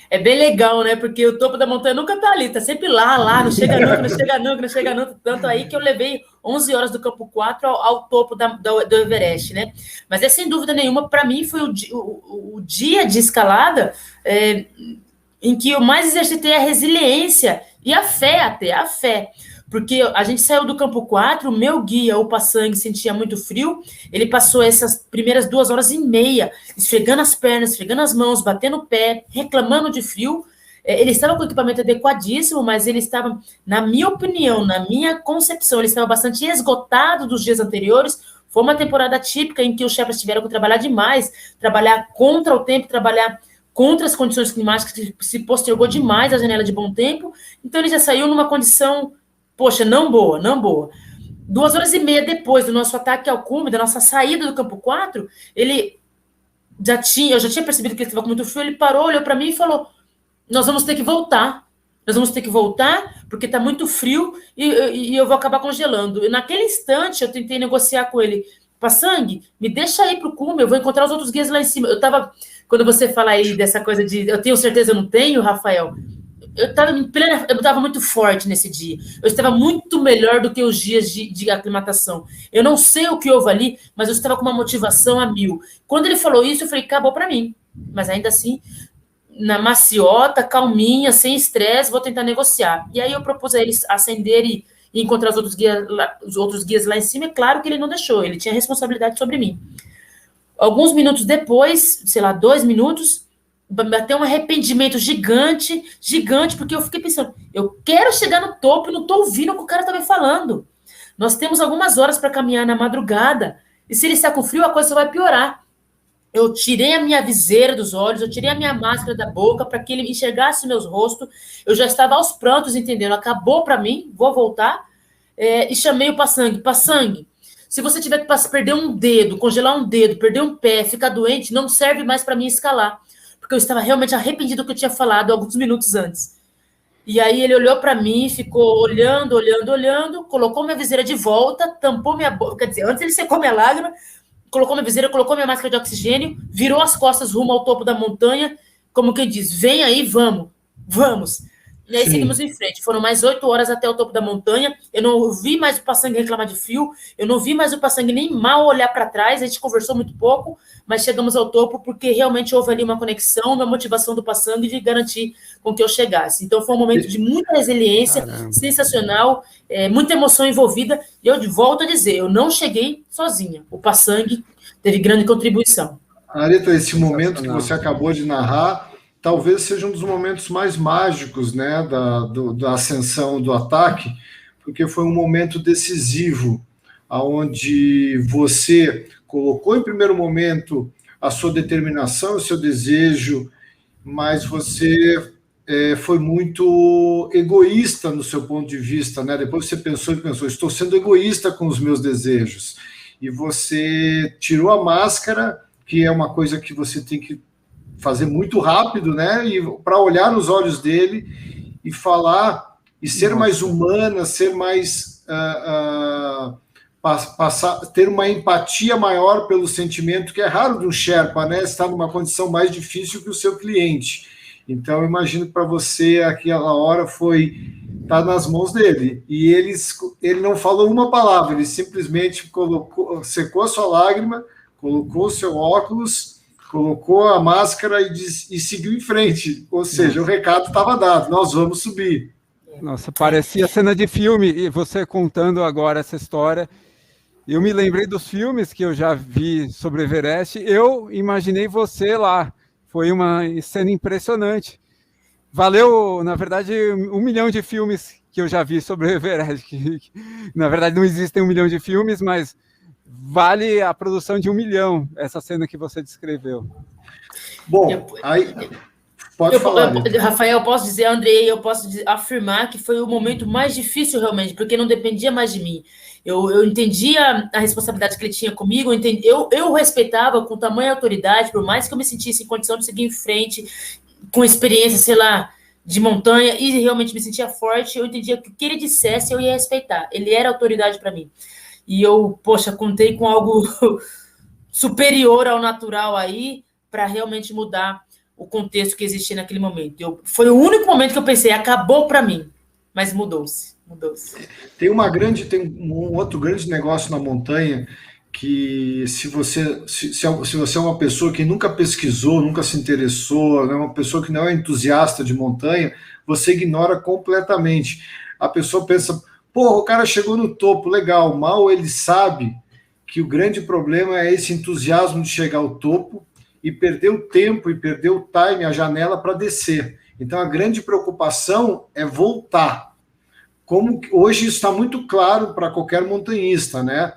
É bem legal, né? Porque o topo da montanha nunca está ali, está sempre lá, não chega nunca. Tanto aí que eu levei 11 horas do campo 4 ao topo do Everest, né? Mas sem dúvida nenhuma, para mim, foi o dia de escalada em que eu mais exercitei a resiliência e a fé. Porque a gente saiu do campo 4, o meu guia, o Passang, sentia muito frio, ele passou essas primeiras 2 horas e meia, esfregando as pernas, esfregando as mãos, batendo o pé, reclamando de frio. Ele estava com o equipamento adequadíssimo, mas ele estava, na minha opinião, na minha concepção, ele estava bastante esgotado dos dias anteriores. Foi uma temporada típica em que os Sherpas tiveram que trabalhar demais, trabalhar contra o tempo, trabalhar contra as condições climáticas, que se postergou demais a janela de bom tempo. Então ele já saiu numa condição... Poxa, não boa. 2 horas e meia depois do nosso ataque ao cume, da nossa saída do campo 4, eu já tinha percebido que ele estava com muito frio, ele parou, olhou para mim e falou, nós vamos ter que voltar, porque está muito frio e eu vou acabar congelando. E naquele instante, eu tentei negociar com ele, Passang, me deixa ir para o cume, eu vou encontrar os outros guias lá em cima. Quando você fala aí dessa coisa de, eu tenho certeza, eu não tenho, Rafael... Eu estava muito forte nesse dia. Eu estava muito melhor do que os dias de aclimatação. Eu não sei o que houve ali, mas eu estava com uma motivação a 1000. Quando ele falou isso, eu falei, acabou para mim. Mas ainda assim, na maciota, calminha, sem estresse, vou tentar negociar. E aí eu propus a eles ascender e encontrar os outros guias lá em cima. É claro que ele não deixou, ele tinha responsabilidade sobre mim. Alguns minutos depois, sei lá, 2 minutos, bateu um arrependimento gigante, porque eu fiquei pensando, eu quero chegar no topo e não estou ouvindo o que o cara está me falando. Nós temos algumas horas para caminhar na madrugada, e se ele está com frio, a coisa só vai piorar. Eu tirei a minha viseira dos olhos, eu tirei a minha máscara da boca para que ele enxergasse meus rostos. Eu já estava aos prantos, entendendo? Acabou para mim, vou voltar. E chamei o Passangue. Passangue, se você tiver que perder um dedo, congelar um dedo, perder um pé, ficar doente, não serve mais para mim escalar. Porque eu estava realmente arrependido do que eu tinha falado alguns minutos antes. E aí ele olhou para mim, ficou olhando, colocou minha viseira de volta, tampou minha boca, quer dizer, antes ele secou minha lágrima, colocou minha viseira, colocou minha máscara de oxigênio, virou as costas rumo ao topo da montanha, como quem diz, vem aí, vamos. E aí seguimos em frente. Foram mais 8 horas até o topo da montanha. Eu não vi mais o Passangue reclamar de frio, eu não vi mais o Passangue nem mal olhar para trás, a gente conversou muito pouco, mas chegamos ao topo porque realmente houve ali uma conexão, uma motivação do Passangue de garantir com que eu chegasse. Então foi um momento de muita resiliência, sensacional, muita emoção envolvida, e eu volto a dizer, eu não cheguei sozinha. O Passangue teve grande contribuição. Areta, esse momento que você acabou de narrar talvez seja um dos momentos mais mágicos, né, da ascensão do ataque, porque foi um momento decisivo, onde você colocou em primeiro momento a sua determinação, o seu desejo, mas você foi muito egoísta no seu ponto de vista, né? Depois você pensou, estou sendo egoísta com os meus desejos, e você tirou a máscara, que é uma coisa que você tem que fazer muito rápido, né? E para olhar nos olhos dele e falar, e ser mais humana, ser mais ter uma empatia maior pelo sentimento, que é raro de um Sherpa, né? Estar numa condição mais difícil que o seu cliente. Então, eu imagino que para você aquela hora foi estar nas mãos dele. E ele não falou uma palavra, ele simplesmente secou a sua lágrima, colocou o seu óculos, colocou a máscara e seguiu em frente. Ou seja, o recado estava dado, nós vamos subir. Nossa, parecia cena de filme, e você contando agora essa história, eu me lembrei dos filmes que eu já vi sobre Everest, eu imaginei você lá, foi uma cena impressionante. Valeu, na verdade, 1 milhão de filmes que eu já vi sobre Everest, que na verdade não existem 1 milhão de filmes, mas vale a produção de 1 milhão, essa cena que você descreveu. Bom, aí pode falar. Rafael, eu posso dizer, Andrei, eu posso afirmar que foi o momento mais difícil realmente, porque não dependia mais de mim. Eu entendia a responsabilidade que ele tinha comigo, eu respeitava com tamanha autoridade, por mais que eu me sentisse em condição de seguir em frente, com experiência, sei lá, de montanha, e realmente me sentia forte, eu entendia que o que ele dissesse eu ia respeitar. Ele era autoridade para mim. E eu, contei com algo superior ao natural aí, para realmente mudar o contexto que existia naquele momento. Foi o único momento que eu pensei, acabou para mim, mas mudou-se. Tem um outro grande negócio na montanha, que se você é uma pessoa que nunca pesquisou, nunca se interessou, é uma pessoa que não é entusiasta de montanha, você ignora completamente. A pessoa pensa, o cara chegou no topo, legal, mal ele sabe que o grande problema é esse entusiasmo de chegar ao topo e perder o tempo, e perder o time, a janela para descer. Então a grande preocupação é voltar. Como hoje isso está muito claro para qualquer montanhista, né?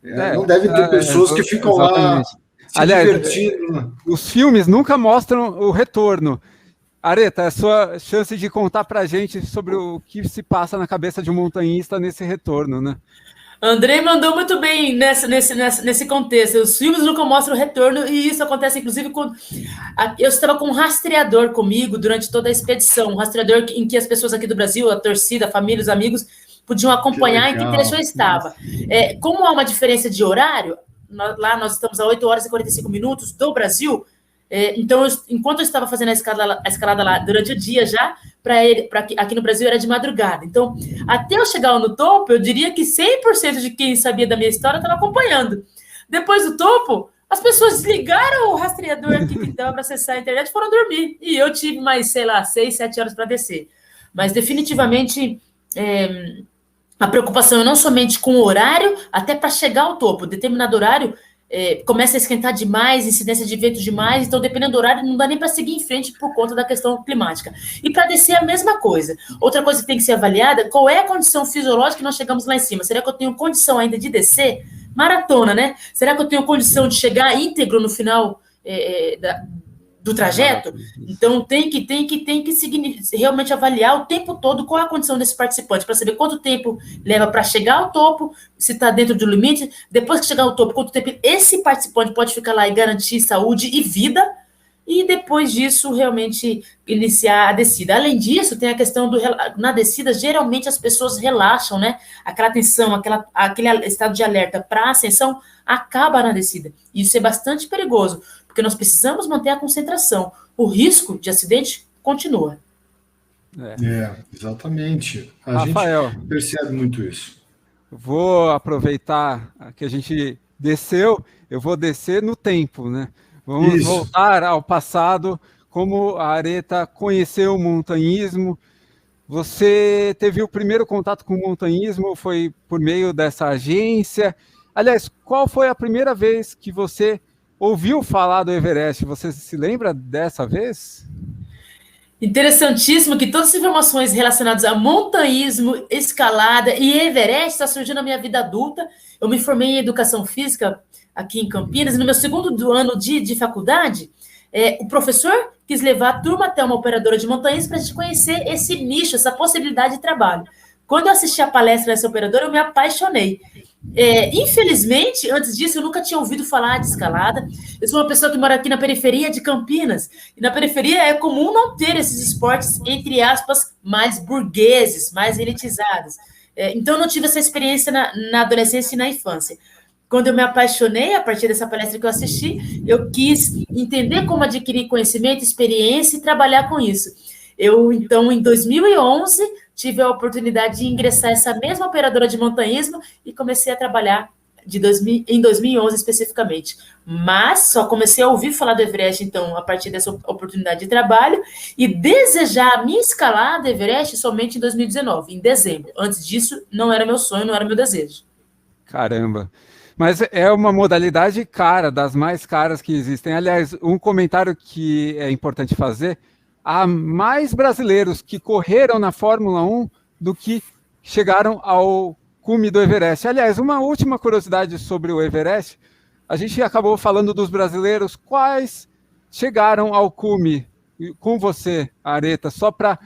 Não deve ter pessoas que ficam exatamente lá se divertindo. Os filmes nunca mostram o retorno. Areta, é a sua chance de contar para a gente sobre o que se passa na cabeça de um montanhista nesse retorno, né? Andrei mandou muito bem nesse contexto. Os filmes nunca mostram o retorno, e isso acontece, inclusive, quando eu estava com um rastreador comigo durante toda a expedição, um rastreador em que as pessoas aqui do Brasil, a torcida, a família, os amigos, podiam acompanhar em que trecho eu estava. Como há uma diferença de horário, lá nós estamos a 8 horas e 45 minutos do Brasil, então, enquanto eu estava fazendo a escalada lá durante o dia já, aqui no Brasil era de madrugada. Então, até eu chegar no topo, eu diria que 100% de quem sabia da minha história estava acompanhando. Depois do topo, as pessoas desligaram o rastreador aqui que dava para acessar a internet e foram dormir. E eu tive mais, 6, 7 horas para descer. Mas, definitivamente, a preocupação é não somente com o horário, até para chegar ao topo. Determinado horário, começa a esquentar demais, incidência de vento demais, então dependendo do horário não dá nem para seguir em frente por conta da questão climática. E para descer a mesma coisa. Outra coisa que tem que ser avaliada, qual é a condição fisiológica que nós chegamos lá em cima? Será que eu tenho condição ainda de descer? Maratona, né? Será que eu tenho condição de chegar íntegro no final do trajeto? Então tem que realmente avaliar o tempo todo qual é a condição desse participante, para saber quanto tempo leva para chegar ao topo, se está dentro do limite, depois que chegar ao topo, quanto tempo esse participante pode ficar lá e garantir saúde e vida, e depois disso realmente iniciar a descida. Além disso, tem a questão na descida, geralmente as pessoas relaxam, né? Aquela tensão, aquele estado de alerta para a ascensão acaba na descida. Isso é bastante perigoso, porque nós precisamos manter a concentração. O risco de acidente continua. Exatamente. Rafael, gente percebe muito isso. Vou aproveitar que a gente desceu, eu vou descer no tempo, né? Vamos voltar ao passado, como a Aretha conheceu o montanhismo. Você teve o primeiro contato com o montanhismo, foi por meio dessa agência. Aliás, qual foi a primeira vez que você ouviu falar do Everest? Você se lembra dessa vez? Interessantíssimo que todas as informações relacionadas a montanhismo, escalada e Everest estão surgindo na minha vida adulta. Eu me formei em educação física aqui em Campinas, e no meu segundo ano de faculdade, o professor quis levar a turma até uma operadora de montanhismo para a gente conhecer esse nicho, essa possibilidade de trabalho. Quando eu assisti a palestra dessa operadora, eu me apaixonei. Infelizmente, antes disso, eu nunca tinha ouvido falar de escalada. Eu sou uma pessoa que mora aqui na periferia de Campinas, e na periferia é comum não ter esses esportes, entre aspas, mais burgueses, mais elitizados. Então, eu não tive essa experiência na adolescência e na infância. Quando eu me apaixonei, a partir dessa palestra que eu assisti, eu quis entender como adquirir conhecimento, experiência e trabalhar com isso. Eu, então, em 2011, tive a oportunidade de ingressar nessa mesma operadora de montanhismo e comecei a trabalhar em 2011 especificamente. Mas só comecei a ouvir falar do Everest, então, a partir dessa oportunidade de trabalho, e desejar a minha escalada Everest somente em 2019, em dezembro. Antes disso, não era meu sonho, não era meu desejo. Caramba! Mas é uma modalidade cara, das mais caras que existem. Aliás, um comentário que é importante fazer: há mais brasileiros que correram na Fórmula 1 do que chegaram ao cume do Everest. Aliás, uma última curiosidade sobre o Everest: a gente acabou falando dos brasileiros, quais chegaram ao cume com você, Aretha, só para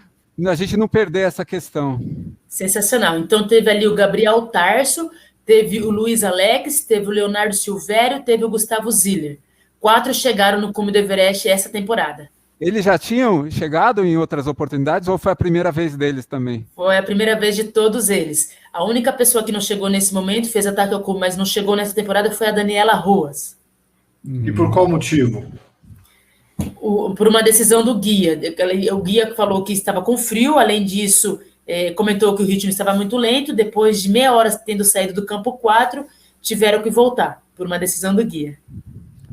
a gente não perder essa questão. Sensacional. Então teve ali o Gabriel Tarso, teve o Luiz Alex, teve o Leonardo Silvério, teve o Gustavo Ziller. 4 chegaram no cume do Everest essa temporada. Eles já tinham chegado em outras oportunidades ou foi a primeira vez deles também? Foi a primeira vez de todos eles. A única pessoa que não chegou nesse momento, fez ataque ao cume, mas não chegou nessa temporada, foi a Daniela Ruas. E por qual motivo? Por uma decisão do guia. O guia falou que estava com frio, além disso, comentou que o ritmo estava muito lento. Depois de meia hora tendo saído do campo 4, tiveram que voltar, por uma decisão do guia.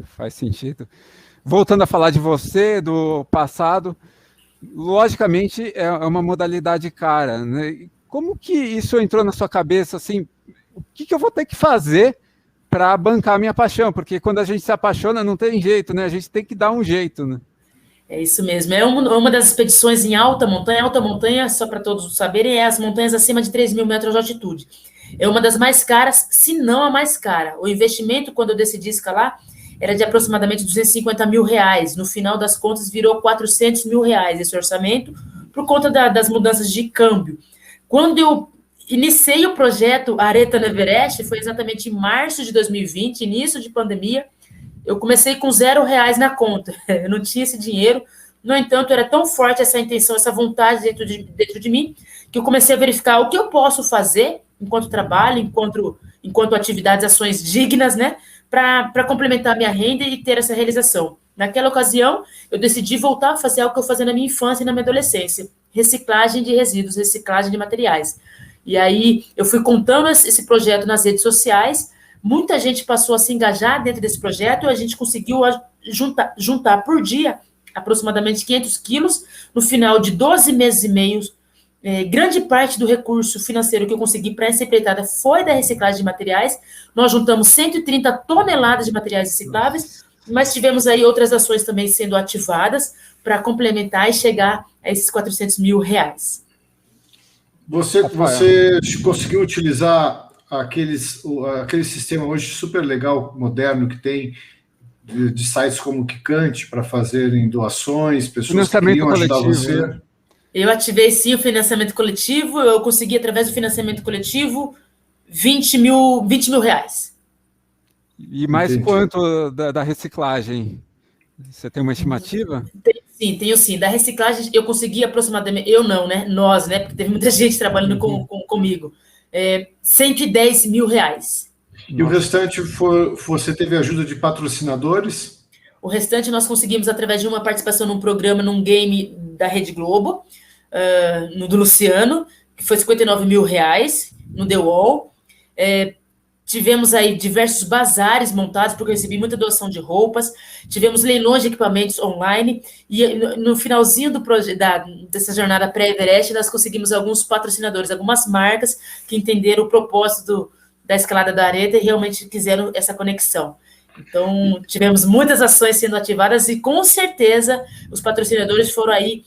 Faz sentido. Voltando a falar de você, do passado, logicamente é uma modalidade cara, né? Como que isso entrou na sua cabeça, assim, o que eu vou ter que fazer para bancar a minha paixão? Porque quando a gente se apaixona não tem jeito, né? A gente tem que dar um jeito, né? É isso mesmo, é uma das expedições em alta montanha, só para todos saberem, é as montanhas acima de 3.000 metros de altitude. É uma das mais caras, se não a mais cara. O investimento, quando eu decidi escalar, era de aproximadamente R$250 mil. No final das contas, virou R$400 mil esse orçamento, por conta das mudanças de câmbio. Quando eu iniciei o projeto Aretha no Everest, foi exatamente em março de 2020, início de pandemia. Eu comecei com R$0 na conta, eu não tinha esse dinheiro. No entanto, era tão forte essa intenção, essa vontade dentro de mim, que eu comecei a verificar o que eu posso fazer enquanto trabalho, enquanto atividades, ações dignas, né, para complementar a minha renda e ter essa realização. Naquela ocasião, eu decidi voltar a fazer algo que eu fazia na minha infância e na minha adolescência: reciclagem de resíduos, reciclagem de materiais. E aí, eu fui contando esse projeto nas redes sociais, muita gente passou a se engajar dentro desse projeto, e a gente conseguiu juntar por dia aproximadamente 500 quilos. No final de 12 meses e meio, grande parte do recurso financeiro que eu consegui para essa empreitada foi da reciclagem de materiais. Nós juntamos 130 toneladas de materiais recicláveis, mas tivemos aí outras ações também sendo ativadas para complementar e chegar a esses R$400 mil. Você conseguiu utilizar aquele sistema hoje super legal, moderno, que tem de sites como o Quicante para fazerem doações, pessoas que queriam ajudar você? Né? Eu ativei sim o financiamento coletivo, eu consegui através do financiamento coletivo R$20 mil. E mais Entendi. Quanto da reciclagem? Você tem uma estimativa? Tenho sim. Da reciclagem eu consegui aproximadamente, eu não, né? Nós, né? Porque teve muita gente trabalhando comigo. R$110 mil. E o restante você teve ajuda de patrocinadores? O restante nós conseguimos através de uma participação num programa, num game da Rede Globo, do Luciano, que foi R$59 mil, no The Wall. Tivemos aí diversos bazares montados, porque eu recebi muita doação de roupas, tivemos leilões de equipamentos online, e no finalzinho dessa jornada pré-Everest, nós conseguimos alguns patrocinadores, algumas marcas que entenderam o propósito da escalada da Areta e realmente quiseram essa conexão. Então, tivemos muitas ações sendo ativadas e, com certeza, os patrocinadores foram aí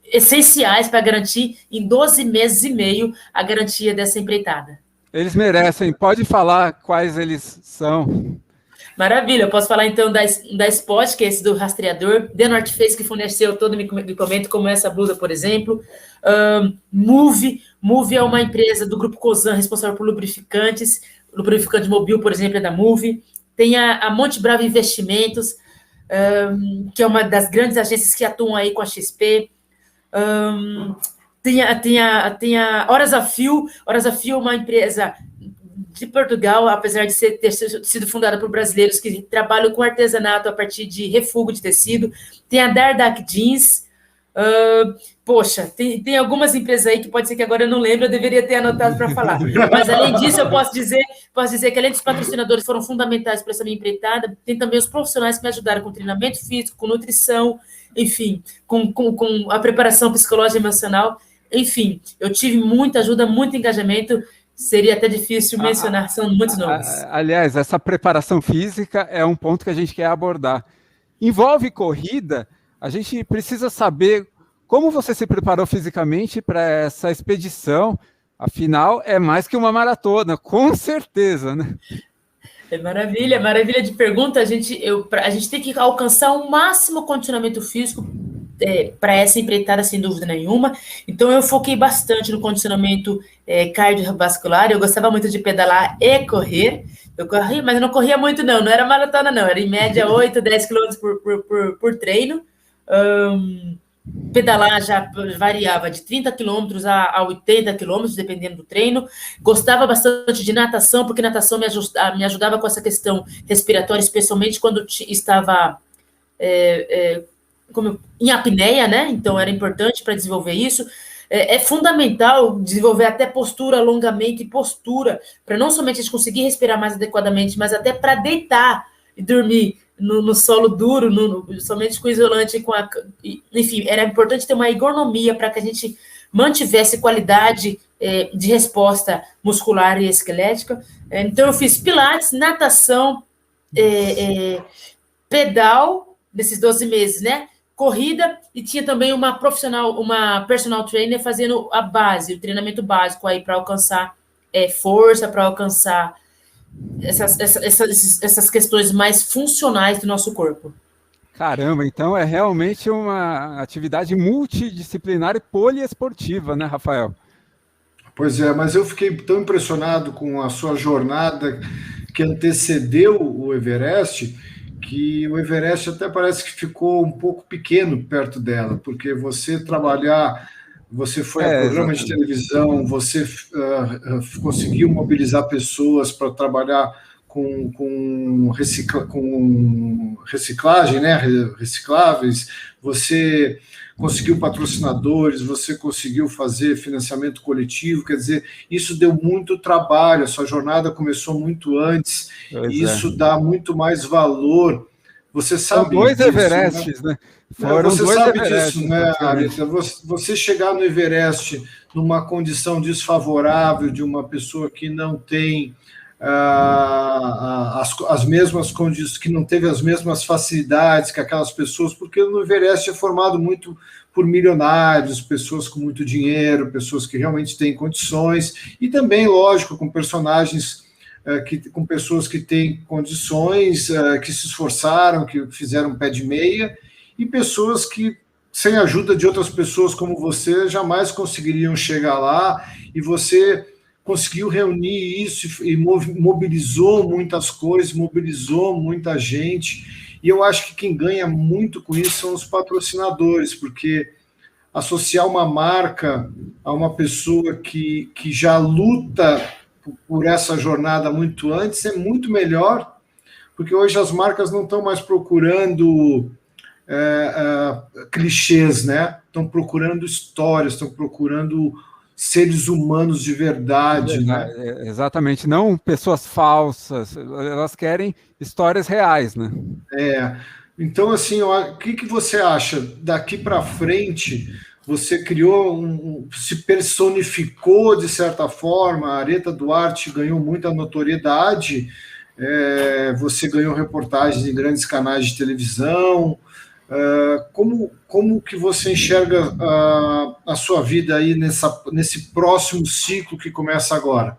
essenciais para garantir, em 12 meses e meio, a garantia dessa empreitada. Eles merecem. Pode falar quais eles são. Maravilha. Eu posso falar, então, da Spot, que é esse do rastreador, The North Face, que forneceu todo o equipamento, como essa blusa, por exemplo. Move é uma empresa do Grupo Cosan, responsável por lubrificantes. O lubrificante Mobil, por exemplo, é da Move. Tem a Monte Bravo Investimentos, que é uma das grandes agências que atuam aí com a XP. Tem a Horas a Fio. Horas a Fio é uma empresa de Portugal, apesar de ter sido fundada por brasileiros que trabalham com artesanato a partir de refugo de tecido. Tem a Dardak Jeans. Tem algumas empresas aí que pode ser que agora eu não lembro, eu deveria ter anotado para falar. Mas, além disso, eu posso dizer que, além dos patrocinadores foram fundamentais para essa minha empreitada, tem também os profissionais que me ajudaram com treinamento físico, com nutrição, enfim, com a preparação psicológica e emocional. Enfim, eu tive muita ajuda, muito engajamento. Seria até difícil mencionar, são muitos nomes. Aliás, essa preparação física é um ponto que a gente quer abordar. Envolve corrida, a gente precisa saber como você se preparou fisicamente para essa expedição. Afinal, é mais que uma maratona, com certeza, né? Maravilha de pergunta. A gente tem que alcançar o máximo condicionamento físico para essa empreitada, sem dúvida nenhuma. Então, eu foquei bastante no condicionamento cardiovascular. Eu gostava muito de pedalar e correr. Eu corria, mas eu não corria muito, não era maratona, não. Era em média 8, 10 quilômetros por treino. Pedalar já variava de 30 quilômetros a 80 quilômetros, dependendo do treino. Gostava bastante de natação, porque natação me ajudava com essa questão respiratória, especialmente quando estava em apneia, né? Então, era importante para desenvolver isso. É fundamental desenvolver até postura, alongamento e postura, para não somente a gente conseguir respirar mais adequadamente, mas até para deitar e dormir no solo duro, somente com isolante. Enfim, era importante ter uma ergonomia para que a gente mantivesse qualidade de resposta muscular e esquelética. Então, eu fiz pilates, natação, pedal, nesses 12 meses, né? Corrida, e tinha também uma personal trainer fazendo a base, o treinamento básico aí para alcançar força, para alcançar essas questões mais funcionais do nosso corpo. Caramba, então é realmente uma atividade multidisciplinar e poliesportiva, né, Rafael? Pois é, mas eu fiquei tão impressionado com a sua jornada que antecedeu o Everest, que o Everest até parece que ficou um pouco pequeno perto dela, porque você foi a programa de televisão, você conseguiu mobilizar pessoas para trabalhar com reciclagem, né? Recicláveis, você conseguiu patrocinadores, você conseguiu fazer financiamento coletivo, quer dizer, isso deu muito trabalho, a sua jornada começou muito antes, e isso dá muito mais valor Você sabe São 2 disso, Everestes, né? Foram você 2 sabe Everestes, disso, né, Areta? Você chegar no Everest numa condição desfavorável de uma pessoa que não tem as mesmas condições, que não teve as mesmas facilidades que aquelas pessoas, porque no Everest é formado muito por milionários, pessoas com muito dinheiro, pessoas que realmente têm condições, e também, lógico, com personagens, com pessoas que têm condições, que se esforçaram, que fizeram pé de meia, e pessoas que, sem a ajuda de outras pessoas como você, jamais conseguiriam chegar lá, e você conseguiu reunir isso e mobilizou muitas coisas, mobilizou muita gente, e eu acho que quem ganha muito com isso são os patrocinadores, porque associar uma marca a uma pessoa que já luta por essa jornada muito antes é muito melhor, porque hoje as marcas não estão mais procurando clichês, né? Estão procurando histórias, estão procurando seres humanos de verdade, né? Exatamente, não pessoas falsas, elas querem histórias reais, né? Então, assim, o que você acha daqui para frente? Você criou, se personificou de certa forma, a Areta Duarte ganhou muita notoriedade, você ganhou reportagens em grandes canais de televisão. Como que você enxerga a sua vida aí nesse próximo ciclo que começa agora?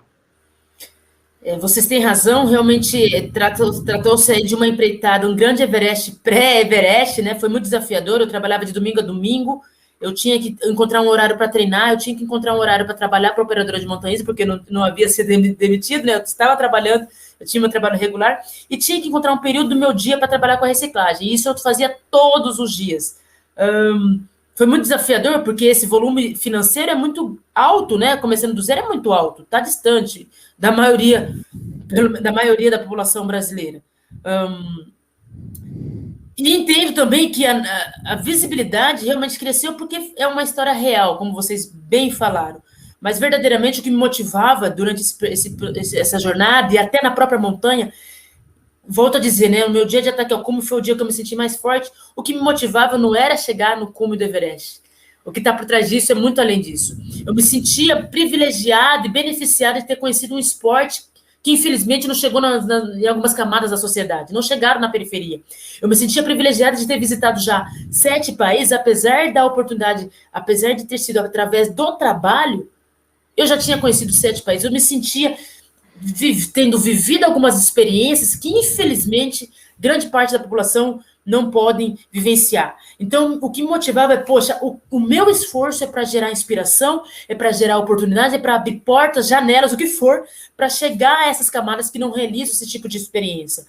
Vocês têm razão, realmente tratou-se aí de uma empreitada, um grande Everest, pré-Everest, né? Foi muito desafiador, eu trabalhava de domingo a domingo, eu tinha que encontrar um horário para treinar, eu tinha que encontrar um horário para trabalhar para a operadora de montanhismo, porque não havia sido demitido, né? Eu estava trabalhando, eu tinha meu trabalho regular, e tinha que encontrar um período do meu dia para trabalhar com a reciclagem, e isso eu fazia todos os dias. Foi muito desafiador, porque esse volume financeiro é muito alto, né? Começando do zero é muito alto, está distante da maioria da população brasileira. E entendo também que a visibilidade realmente cresceu porque é uma história real, como vocês bem falaram. Mas, verdadeiramente, o que me motivava durante essa jornada e até na própria montanha, volto a dizer, né, o meu dia de ataque ao cume foi o dia que eu me senti mais forte. O que me motivava não era chegar no cume do Everest. O que está por trás disso é muito além disso. Eu me sentia privilegiada e beneficiada de ter conhecido um esporte que, infelizmente, não chegou em algumas camadas da sociedade, não chegaram na periferia. Eu me sentia privilegiada de ter visitado já 7 países, apesar da oportunidade, apesar de ter sido através do trabalho, eu já tinha conhecido 7 países. Eu me sentia tendo vivido algumas experiências que, infelizmente, grande parte da população não podem vivenciar. Então, o que me motivava é, poxa, o meu esforço é para gerar inspiração, é para gerar oportunidade, é para abrir portas, janelas, o que for, para chegar a essas camadas que não realizam esse tipo de experiência.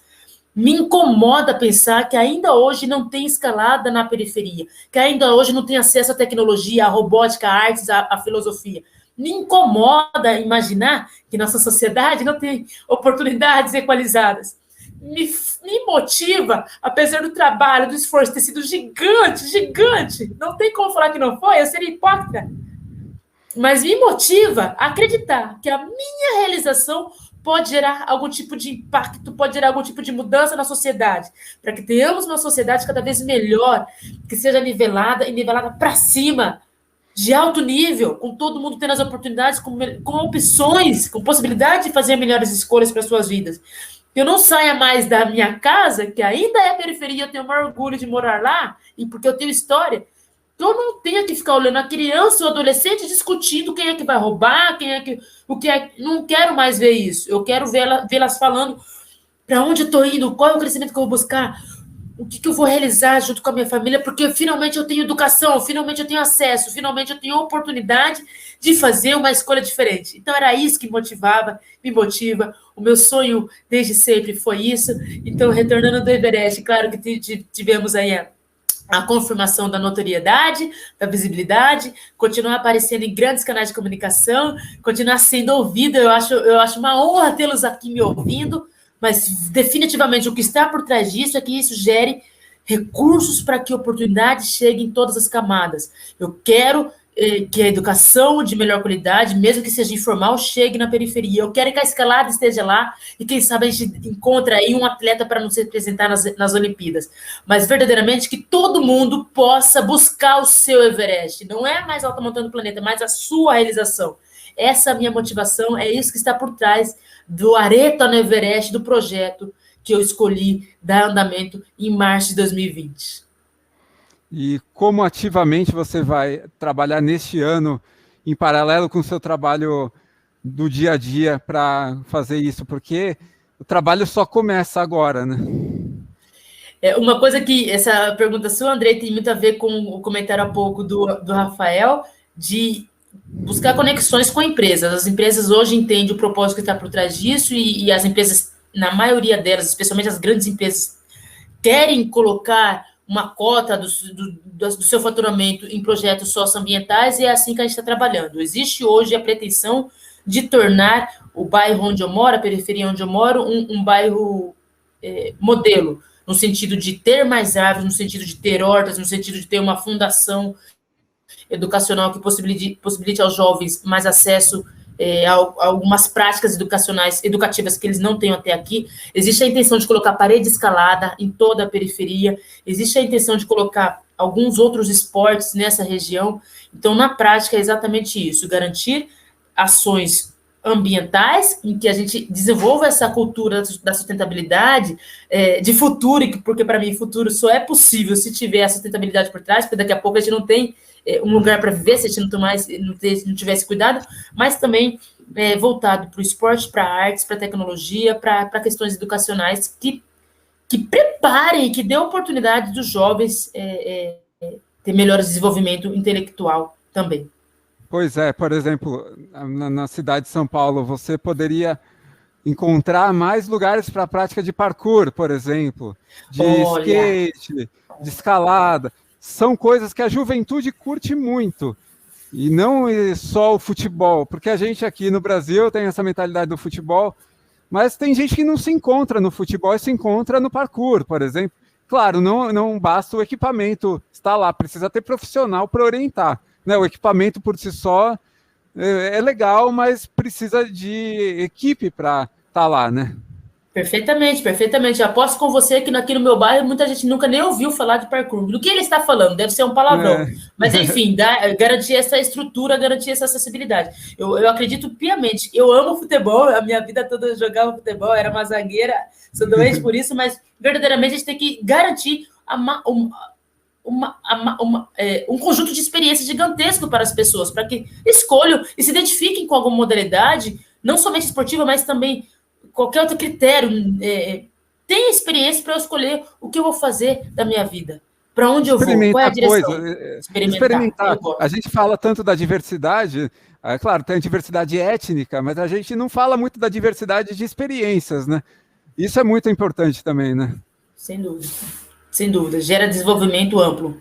Me incomoda pensar que ainda hoje não tem escalada na periferia, que ainda hoje não tem acesso à tecnologia, à robótica, à artes, à filosofia. Me incomoda imaginar que nossa sociedade não tem oportunidades equalizadas. Me motiva, apesar do trabalho, do esforço ter sido gigante. Não tem como falar que não foi, eu seria hipócrita. Mas me motiva a acreditar que a minha realização pode gerar algum tipo de impacto, pode gerar algum tipo de mudança na sociedade, para que tenhamos uma sociedade cada vez melhor, que seja nivelada e nivelada para cima, de alto nível, com todo mundo tendo as oportunidades, com opções, com possibilidade de fazer melhores escolhas para suas vidas. Eu não saia mais da minha casa, que ainda é periferia, eu tenho o maior orgulho de morar lá, e porque eu tenho história, eu não tenho que ficar olhando a criança ou adolescente discutindo quem é que vai roubar, não quero mais ver isso. Eu quero vê-las falando para onde eu estou indo, qual é o crescimento que eu vou buscar, o que eu vou realizar junto com a minha família, porque finalmente eu tenho educação, finalmente eu tenho acesso, finalmente eu tenho oportunidade de fazer uma escolha diferente. Então era isso que me motiva. O meu sonho desde sempre foi isso. Então, retornando do Everest, claro que tivemos aí a confirmação da notoriedade, da visibilidade, continuar aparecendo em grandes canais de comunicação, continuar sendo ouvido. Eu acho uma honra tê-los aqui me ouvindo, mas definitivamente o que está por trás disso é que isso gere recursos para que oportunidades cheguem em todas as camadas. Eu quero que a educação de melhor qualidade, mesmo que seja informal, chegue na periferia. Eu quero que a escalada esteja lá e, quem sabe, a gente encontra aí um atleta para nos representar nas Olimpíadas. Mas, verdadeiramente, que todo mundo possa buscar o seu Everest. Não é a mais alta montanha do planeta, mas a sua realização. Essa é a minha motivação, é isso que está por trás do Areta no Everest, do projeto que eu escolhi dar andamento em março de 2020. E como ativamente você vai trabalhar neste ano, em paralelo com o seu trabalho do dia a dia, para fazer isso? Porque o trabalho só começa agora, né? Uma coisa que essa pergunta sua, Andrei, tem muito a ver com o comentário há pouco do Rafael, de buscar conexões com empresas. As empresas hoje entendem o propósito que está por trás disso e as empresas, na maioria delas, especialmente as grandes empresas, querem colocar uma cota do seu faturamento em projetos socioambientais, e é assim que a gente está trabalhando. Existe hoje a pretensão de tornar o bairro onde eu moro, a periferia onde eu moro, um bairro modelo, no sentido de ter mais árvores, no sentido de ter hortas, no sentido de ter uma fundação educacional que possibilite aos jovens mais acesso a algumas práticas educativas que eles não têm até aqui. Existe a intenção de colocar parede escalada em toda a periferia, existe a intenção de colocar alguns outros esportes nessa região. Então, na prática, é exatamente isso, garantir ações ambientais, em que a gente desenvolva essa cultura da sustentabilidade de futuro, porque para mim futuro só é possível se tiver a sustentabilidade por trás, porque daqui a pouco a gente não tem um lugar para viver se a gente não tivesse cuidado, mas também voltado para o esporte, para artes, para tecnologia, para questões educacionais que preparem, que dê oportunidade dos jovens ter melhor desenvolvimento intelectual também. Pois é, por exemplo, na cidade de São Paulo, você poderia encontrar mais lugares para a prática de parkour, por exemplo, de skate, de escalada. São coisas que a juventude curte muito, e não só o futebol, porque a gente aqui no Brasil tem essa mentalidade do futebol, mas tem gente que não se encontra no futebol e se encontra no parkour, por exemplo. Claro, não basta o equipamento estar lá, precisa ter profissional para orientar. Né, o equipamento por si só é legal, mas precisa de equipe para estar lá, né? Perfeitamente, perfeitamente. Eu aposto com você que aqui no meu bairro muita gente nunca nem ouviu falar de parkour. Do que ele está falando? Deve ser um palavrão. Mas, enfim, garantir essa estrutura, garantir essa acessibilidade. Eu acredito piamente. Eu amo futebol, a minha vida toda eu jogava futebol, era uma zagueira, sou doente por isso, mas verdadeiramente a gente tem que garantir um conjunto de experiências gigantesco para as pessoas, para que escolham e se identifiquem com alguma modalidade, não somente esportiva, mas também qualquer outro critério. Tem experiência para eu escolher o que eu vou fazer da minha vida, para onde eu vou, qual é a direção. Experimentar. A gente fala tanto da diversidade, claro, tem a diversidade étnica, mas a gente não fala muito da diversidade de experiências, né? Isso é muito importante também, né? Sem dúvida. Sem dúvida, gera desenvolvimento amplo.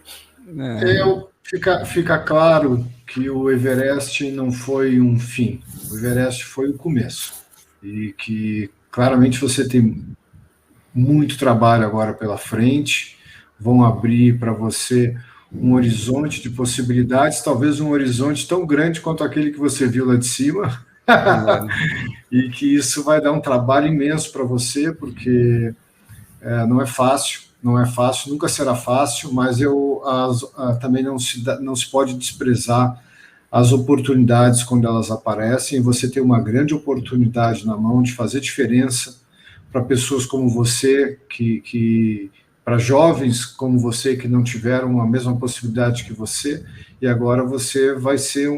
Fica claro que o Everest não foi um fim, o Everest foi o começo. E que claramente você tem muito trabalho agora pela frente, vão abrir para você um horizonte de possibilidades, talvez um horizonte tão grande quanto aquele que você viu lá de cima, e que isso vai dar um trabalho imenso para você, porque não é fácil, nunca será fácil, mas também não se pode desprezar as oportunidades quando elas aparecem. Você tem uma grande oportunidade na mão de fazer diferença para pessoas como você, para jovens como você que não tiveram a mesma possibilidade que você, e agora você vai ser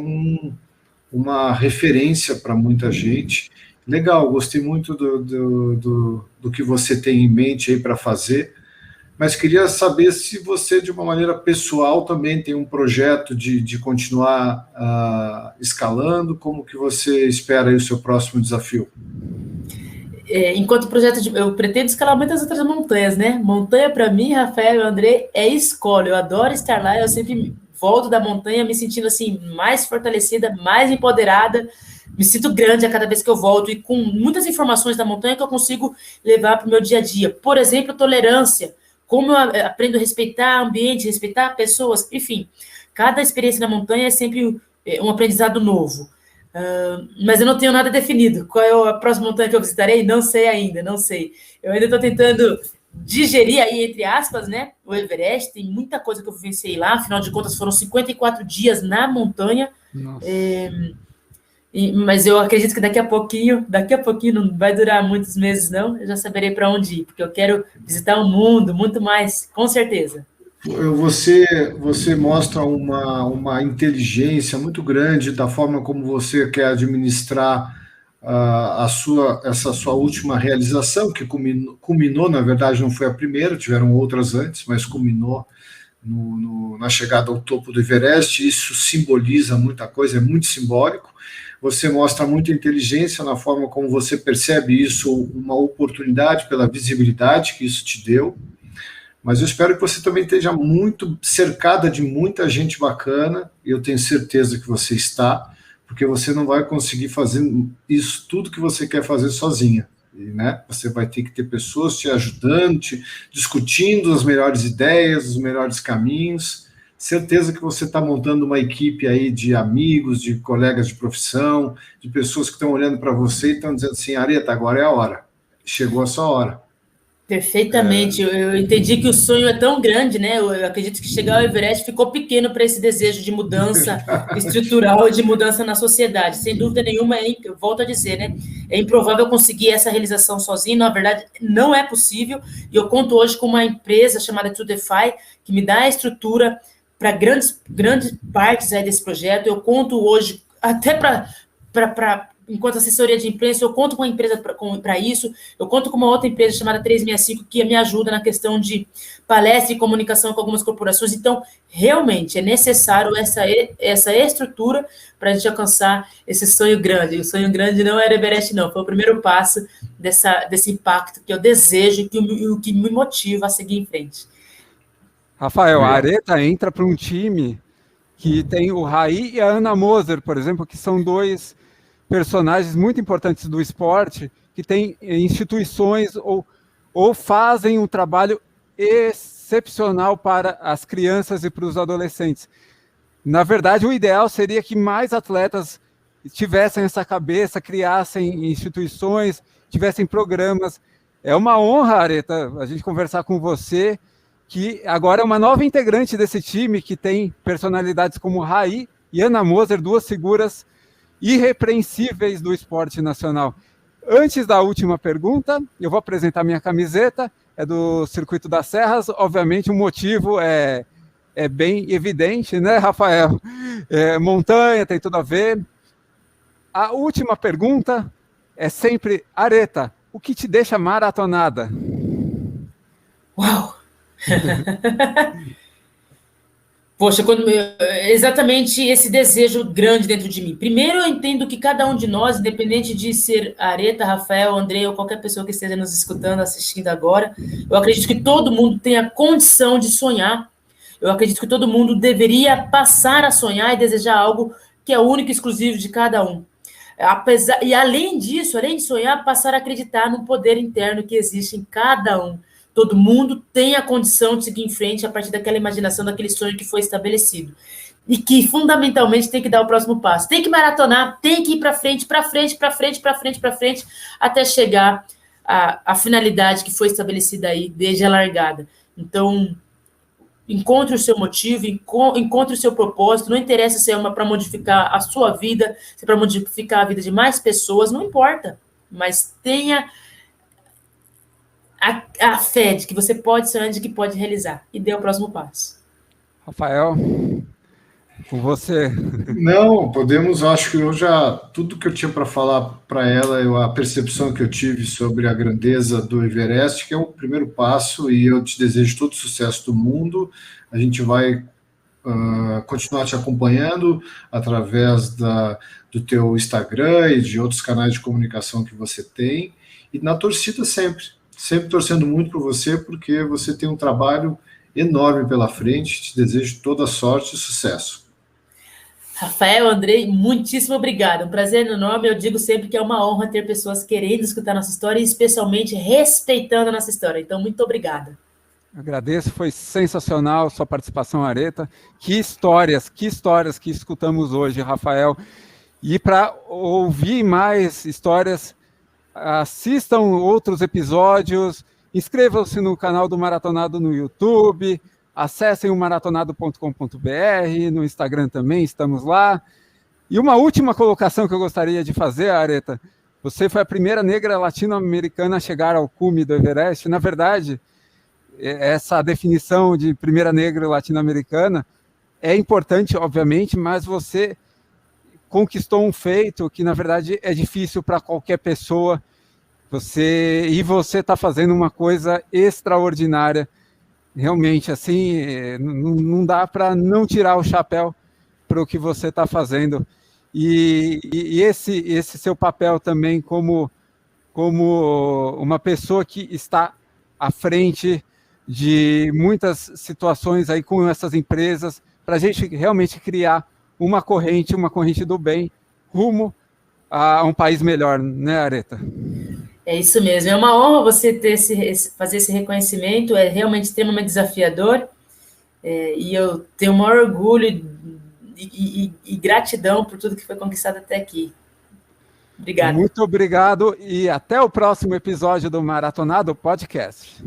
uma referência para muita gente. Legal, gostei muito do que você tem em mente aí para fazer, mas queria saber se você, de uma maneira pessoal, também tem um projeto de continuar escalando. Como que você espera aí o seu próximo desafio? Enquanto projeto, eu pretendo escalar muitas outras montanhas, né? Montanha, para mim, Rafael e André, é escola. Eu adoro estar lá, eu sempre volto da montanha me sentindo assim, mais fortalecida, mais empoderada, me sinto grande a cada vez que eu volto e com muitas informações da montanha que eu consigo levar para o meu dia a dia. Por exemplo, tolerância, como eu aprendo a respeitar o ambiente, respeitar pessoas, enfim. Cada experiência na montanha é sempre um aprendizado novo. Mas eu não tenho nada definido. Qual é a próxima montanha que eu visitarei? Não sei ainda, não sei. Eu ainda estou tentando digerir aí, entre aspas, né, o Everest. Tem muita coisa que eu vivenciei lá, afinal de contas foram 54 dias na montanha. Mas eu acredito que daqui a pouquinho, não vai durar muitos meses, não, eu já saberei para onde ir, porque eu quero visitar o mundo, muito mais, com certeza. Você mostra uma inteligência muito grande da forma como você quer administrar essa sua última realização, que culminou, na verdade não foi a primeira, tiveram outras antes, mas culminou na chegada ao topo do Everest. Isso simboliza muita coisa, é muito simbólico. Você mostra muita inteligência na forma como você percebe isso, uma oportunidade pela visibilidade que isso te deu. Mas eu espero que você também esteja muito cercada de muita gente bacana, e eu tenho certeza que você está, porque você não vai conseguir fazer isso tudo que você quer fazer sozinha, né? Você vai ter que ter pessoas te ajudando, discutindo as melhores ideias, os melhores caminhos. Certeza que você está montando uma equipe aí de amigos, de colegas de profissão, de pessoas que estão olhando para você e estão dizendo assim: Areta, agora é a hora, chegou a sua hora. Perfeitamente, eu entendi que o sonho é tão grande, né? Eu acredito que chegar ao Everest ficou pequeno para esse desejo de mudança estrutural, de mudança na sociedade. Sem dúvida nenhuma, eu volto a dizer, né? É improvável conseguir essa realização sozinho, na verdade, não é possível. E eu conto hoje com uma empresa chamada TrueDefi, que me dá a estrutura para grandes partes aí desse projeto. Eu conto hoje, até enquanto assessoria de imprensa, eu conto com uma empresa para isso, eu conto com uma outra empresa chamada 365, que me ajuda na questão de palestra e comunicação com algumas corporações. Então, realmente, é necessário essa estrutura para a gente alcançar esse sonho grande. O sonho grande não era Everest, não, foi o primeiro passo desse impacto que eu desejo e o que me motiva a seguir em frente. Rafael, a Areta entra para um time que tem o Raí e a Ana Moser, por exemplo, que são dois personagens muito importantes do esporte, que têm instituições ou fazem um trabalho excepcional para as crianças e para os adolescentes. Na verdade, o ideal seria que mais atletas tivessem essa cabeça, criassem instituições, tivessem programas. É uma honra, Areta, a gente conversar com você, que agora é uma nova integrante desse time, que tem personalidades como Raí e Ana Moser, duas figuras irrepreensíveis do esporte nacional. Antes da última pergunta, eu vou apresentar minha camiseta, é do Circuito das Serras. Obviamente o motivo é bem evidente, né, Rafael? Montanha, tem tudo a ver. A última pergunta é sempre: Areta, o que te deixa maratonada? Uau! Poxa, exatamente esse desejo grande dentro de mim. Primeiro, eu entendo que cada um de nós, independente de ser Areta, Rafael, André ou qualquer pessoa que esteja nos escutando, assistindo agora, eu acredito que todo mundo tem a condição de sonhar. Eu acredito que todo mundo deveria passar a sonhar e desejar algo que é único e exclusivo de cada um. E além disso, além de sonhar, passar a acreditar no poder interno que existe em cada um. Todo mundo tem a condição de seguir em frente a partir daquela imaginação, daquele sonho que foi estabelecido. E que, fundamentalmente, tem que dar o próximo passo. Tem que maratonar, tem que ir para frente, até chegar à finalidade que foi estabelecida aí desde a largada. Então, encontre o seu motivo, encontre o seu propósito. Não interessa se é para modificar a sua vida, se é para modificar a vida de mais pessoas, não importa. Mas tenha a fé de que você pode sonhar, de que pode realizar. E dê o próximo passo. Rafael, com você. Não, podemos, acho que tudo que eu tinha para falar para ela, a percepção que eu tive sobre a grandeza do Everest, que é o primeiro passo, e eu te desejo todo o sucesso do mundo. A gente vai continuar te acompanhando através do teu Instagram e de outros canais de comunicação que você tem, e na torcida sempre torcendo muito por você, porque você tem um trabalho enorme pela frente. Te desejo toda a sorte e sucesso. Rafael, Andrei, muitíssimo obrigado. Um prazer enorme. Eu digo sempre que é uma honra ter pessoas querendo escutar nossa história e especialmente respeitando a nossa história. Então, muito obrigada. Agradeço, foi sensacional sua participação, Areta. Que histórias que escutamos hoje, Rafael. E para ouvir mais histórias, assistam outros episódios, inscrevam-se no canal do Maratonado no YouTube, acessem o maratonado.com.br, no Instagram também, estamos lá. E uma última colocação que eu gostaria de fazer, Areta, você foi a primeira negra latino-americana a chegar ao cume do Everest. Na verdade, essa definição de primeira negra latino-americana é importante, obviamente, mas você conquistou um feito que, na verdade, é difícil para qualquer pessoa. Você está fazendo uma coisa extraordinária. Realmente, assim, não dá para não tirar o chapéu para o que você está fazendo. E esse seu papel também como uma pessoa que está à frente de muitas situações aí com essas empresas, para a gente realmente criar uma corrente do bem rumo a um país melhor, né, Areta? É isso mesmo, é uma honra você fazer esse reconhecimento, é realmente extremamente desafiador, e eu tenho o maior orgulho e gratidão por tudo que foi conquistado até aqui. Obrigada. Muito obrigado e até o próximo episódio do Maratonado Podcast.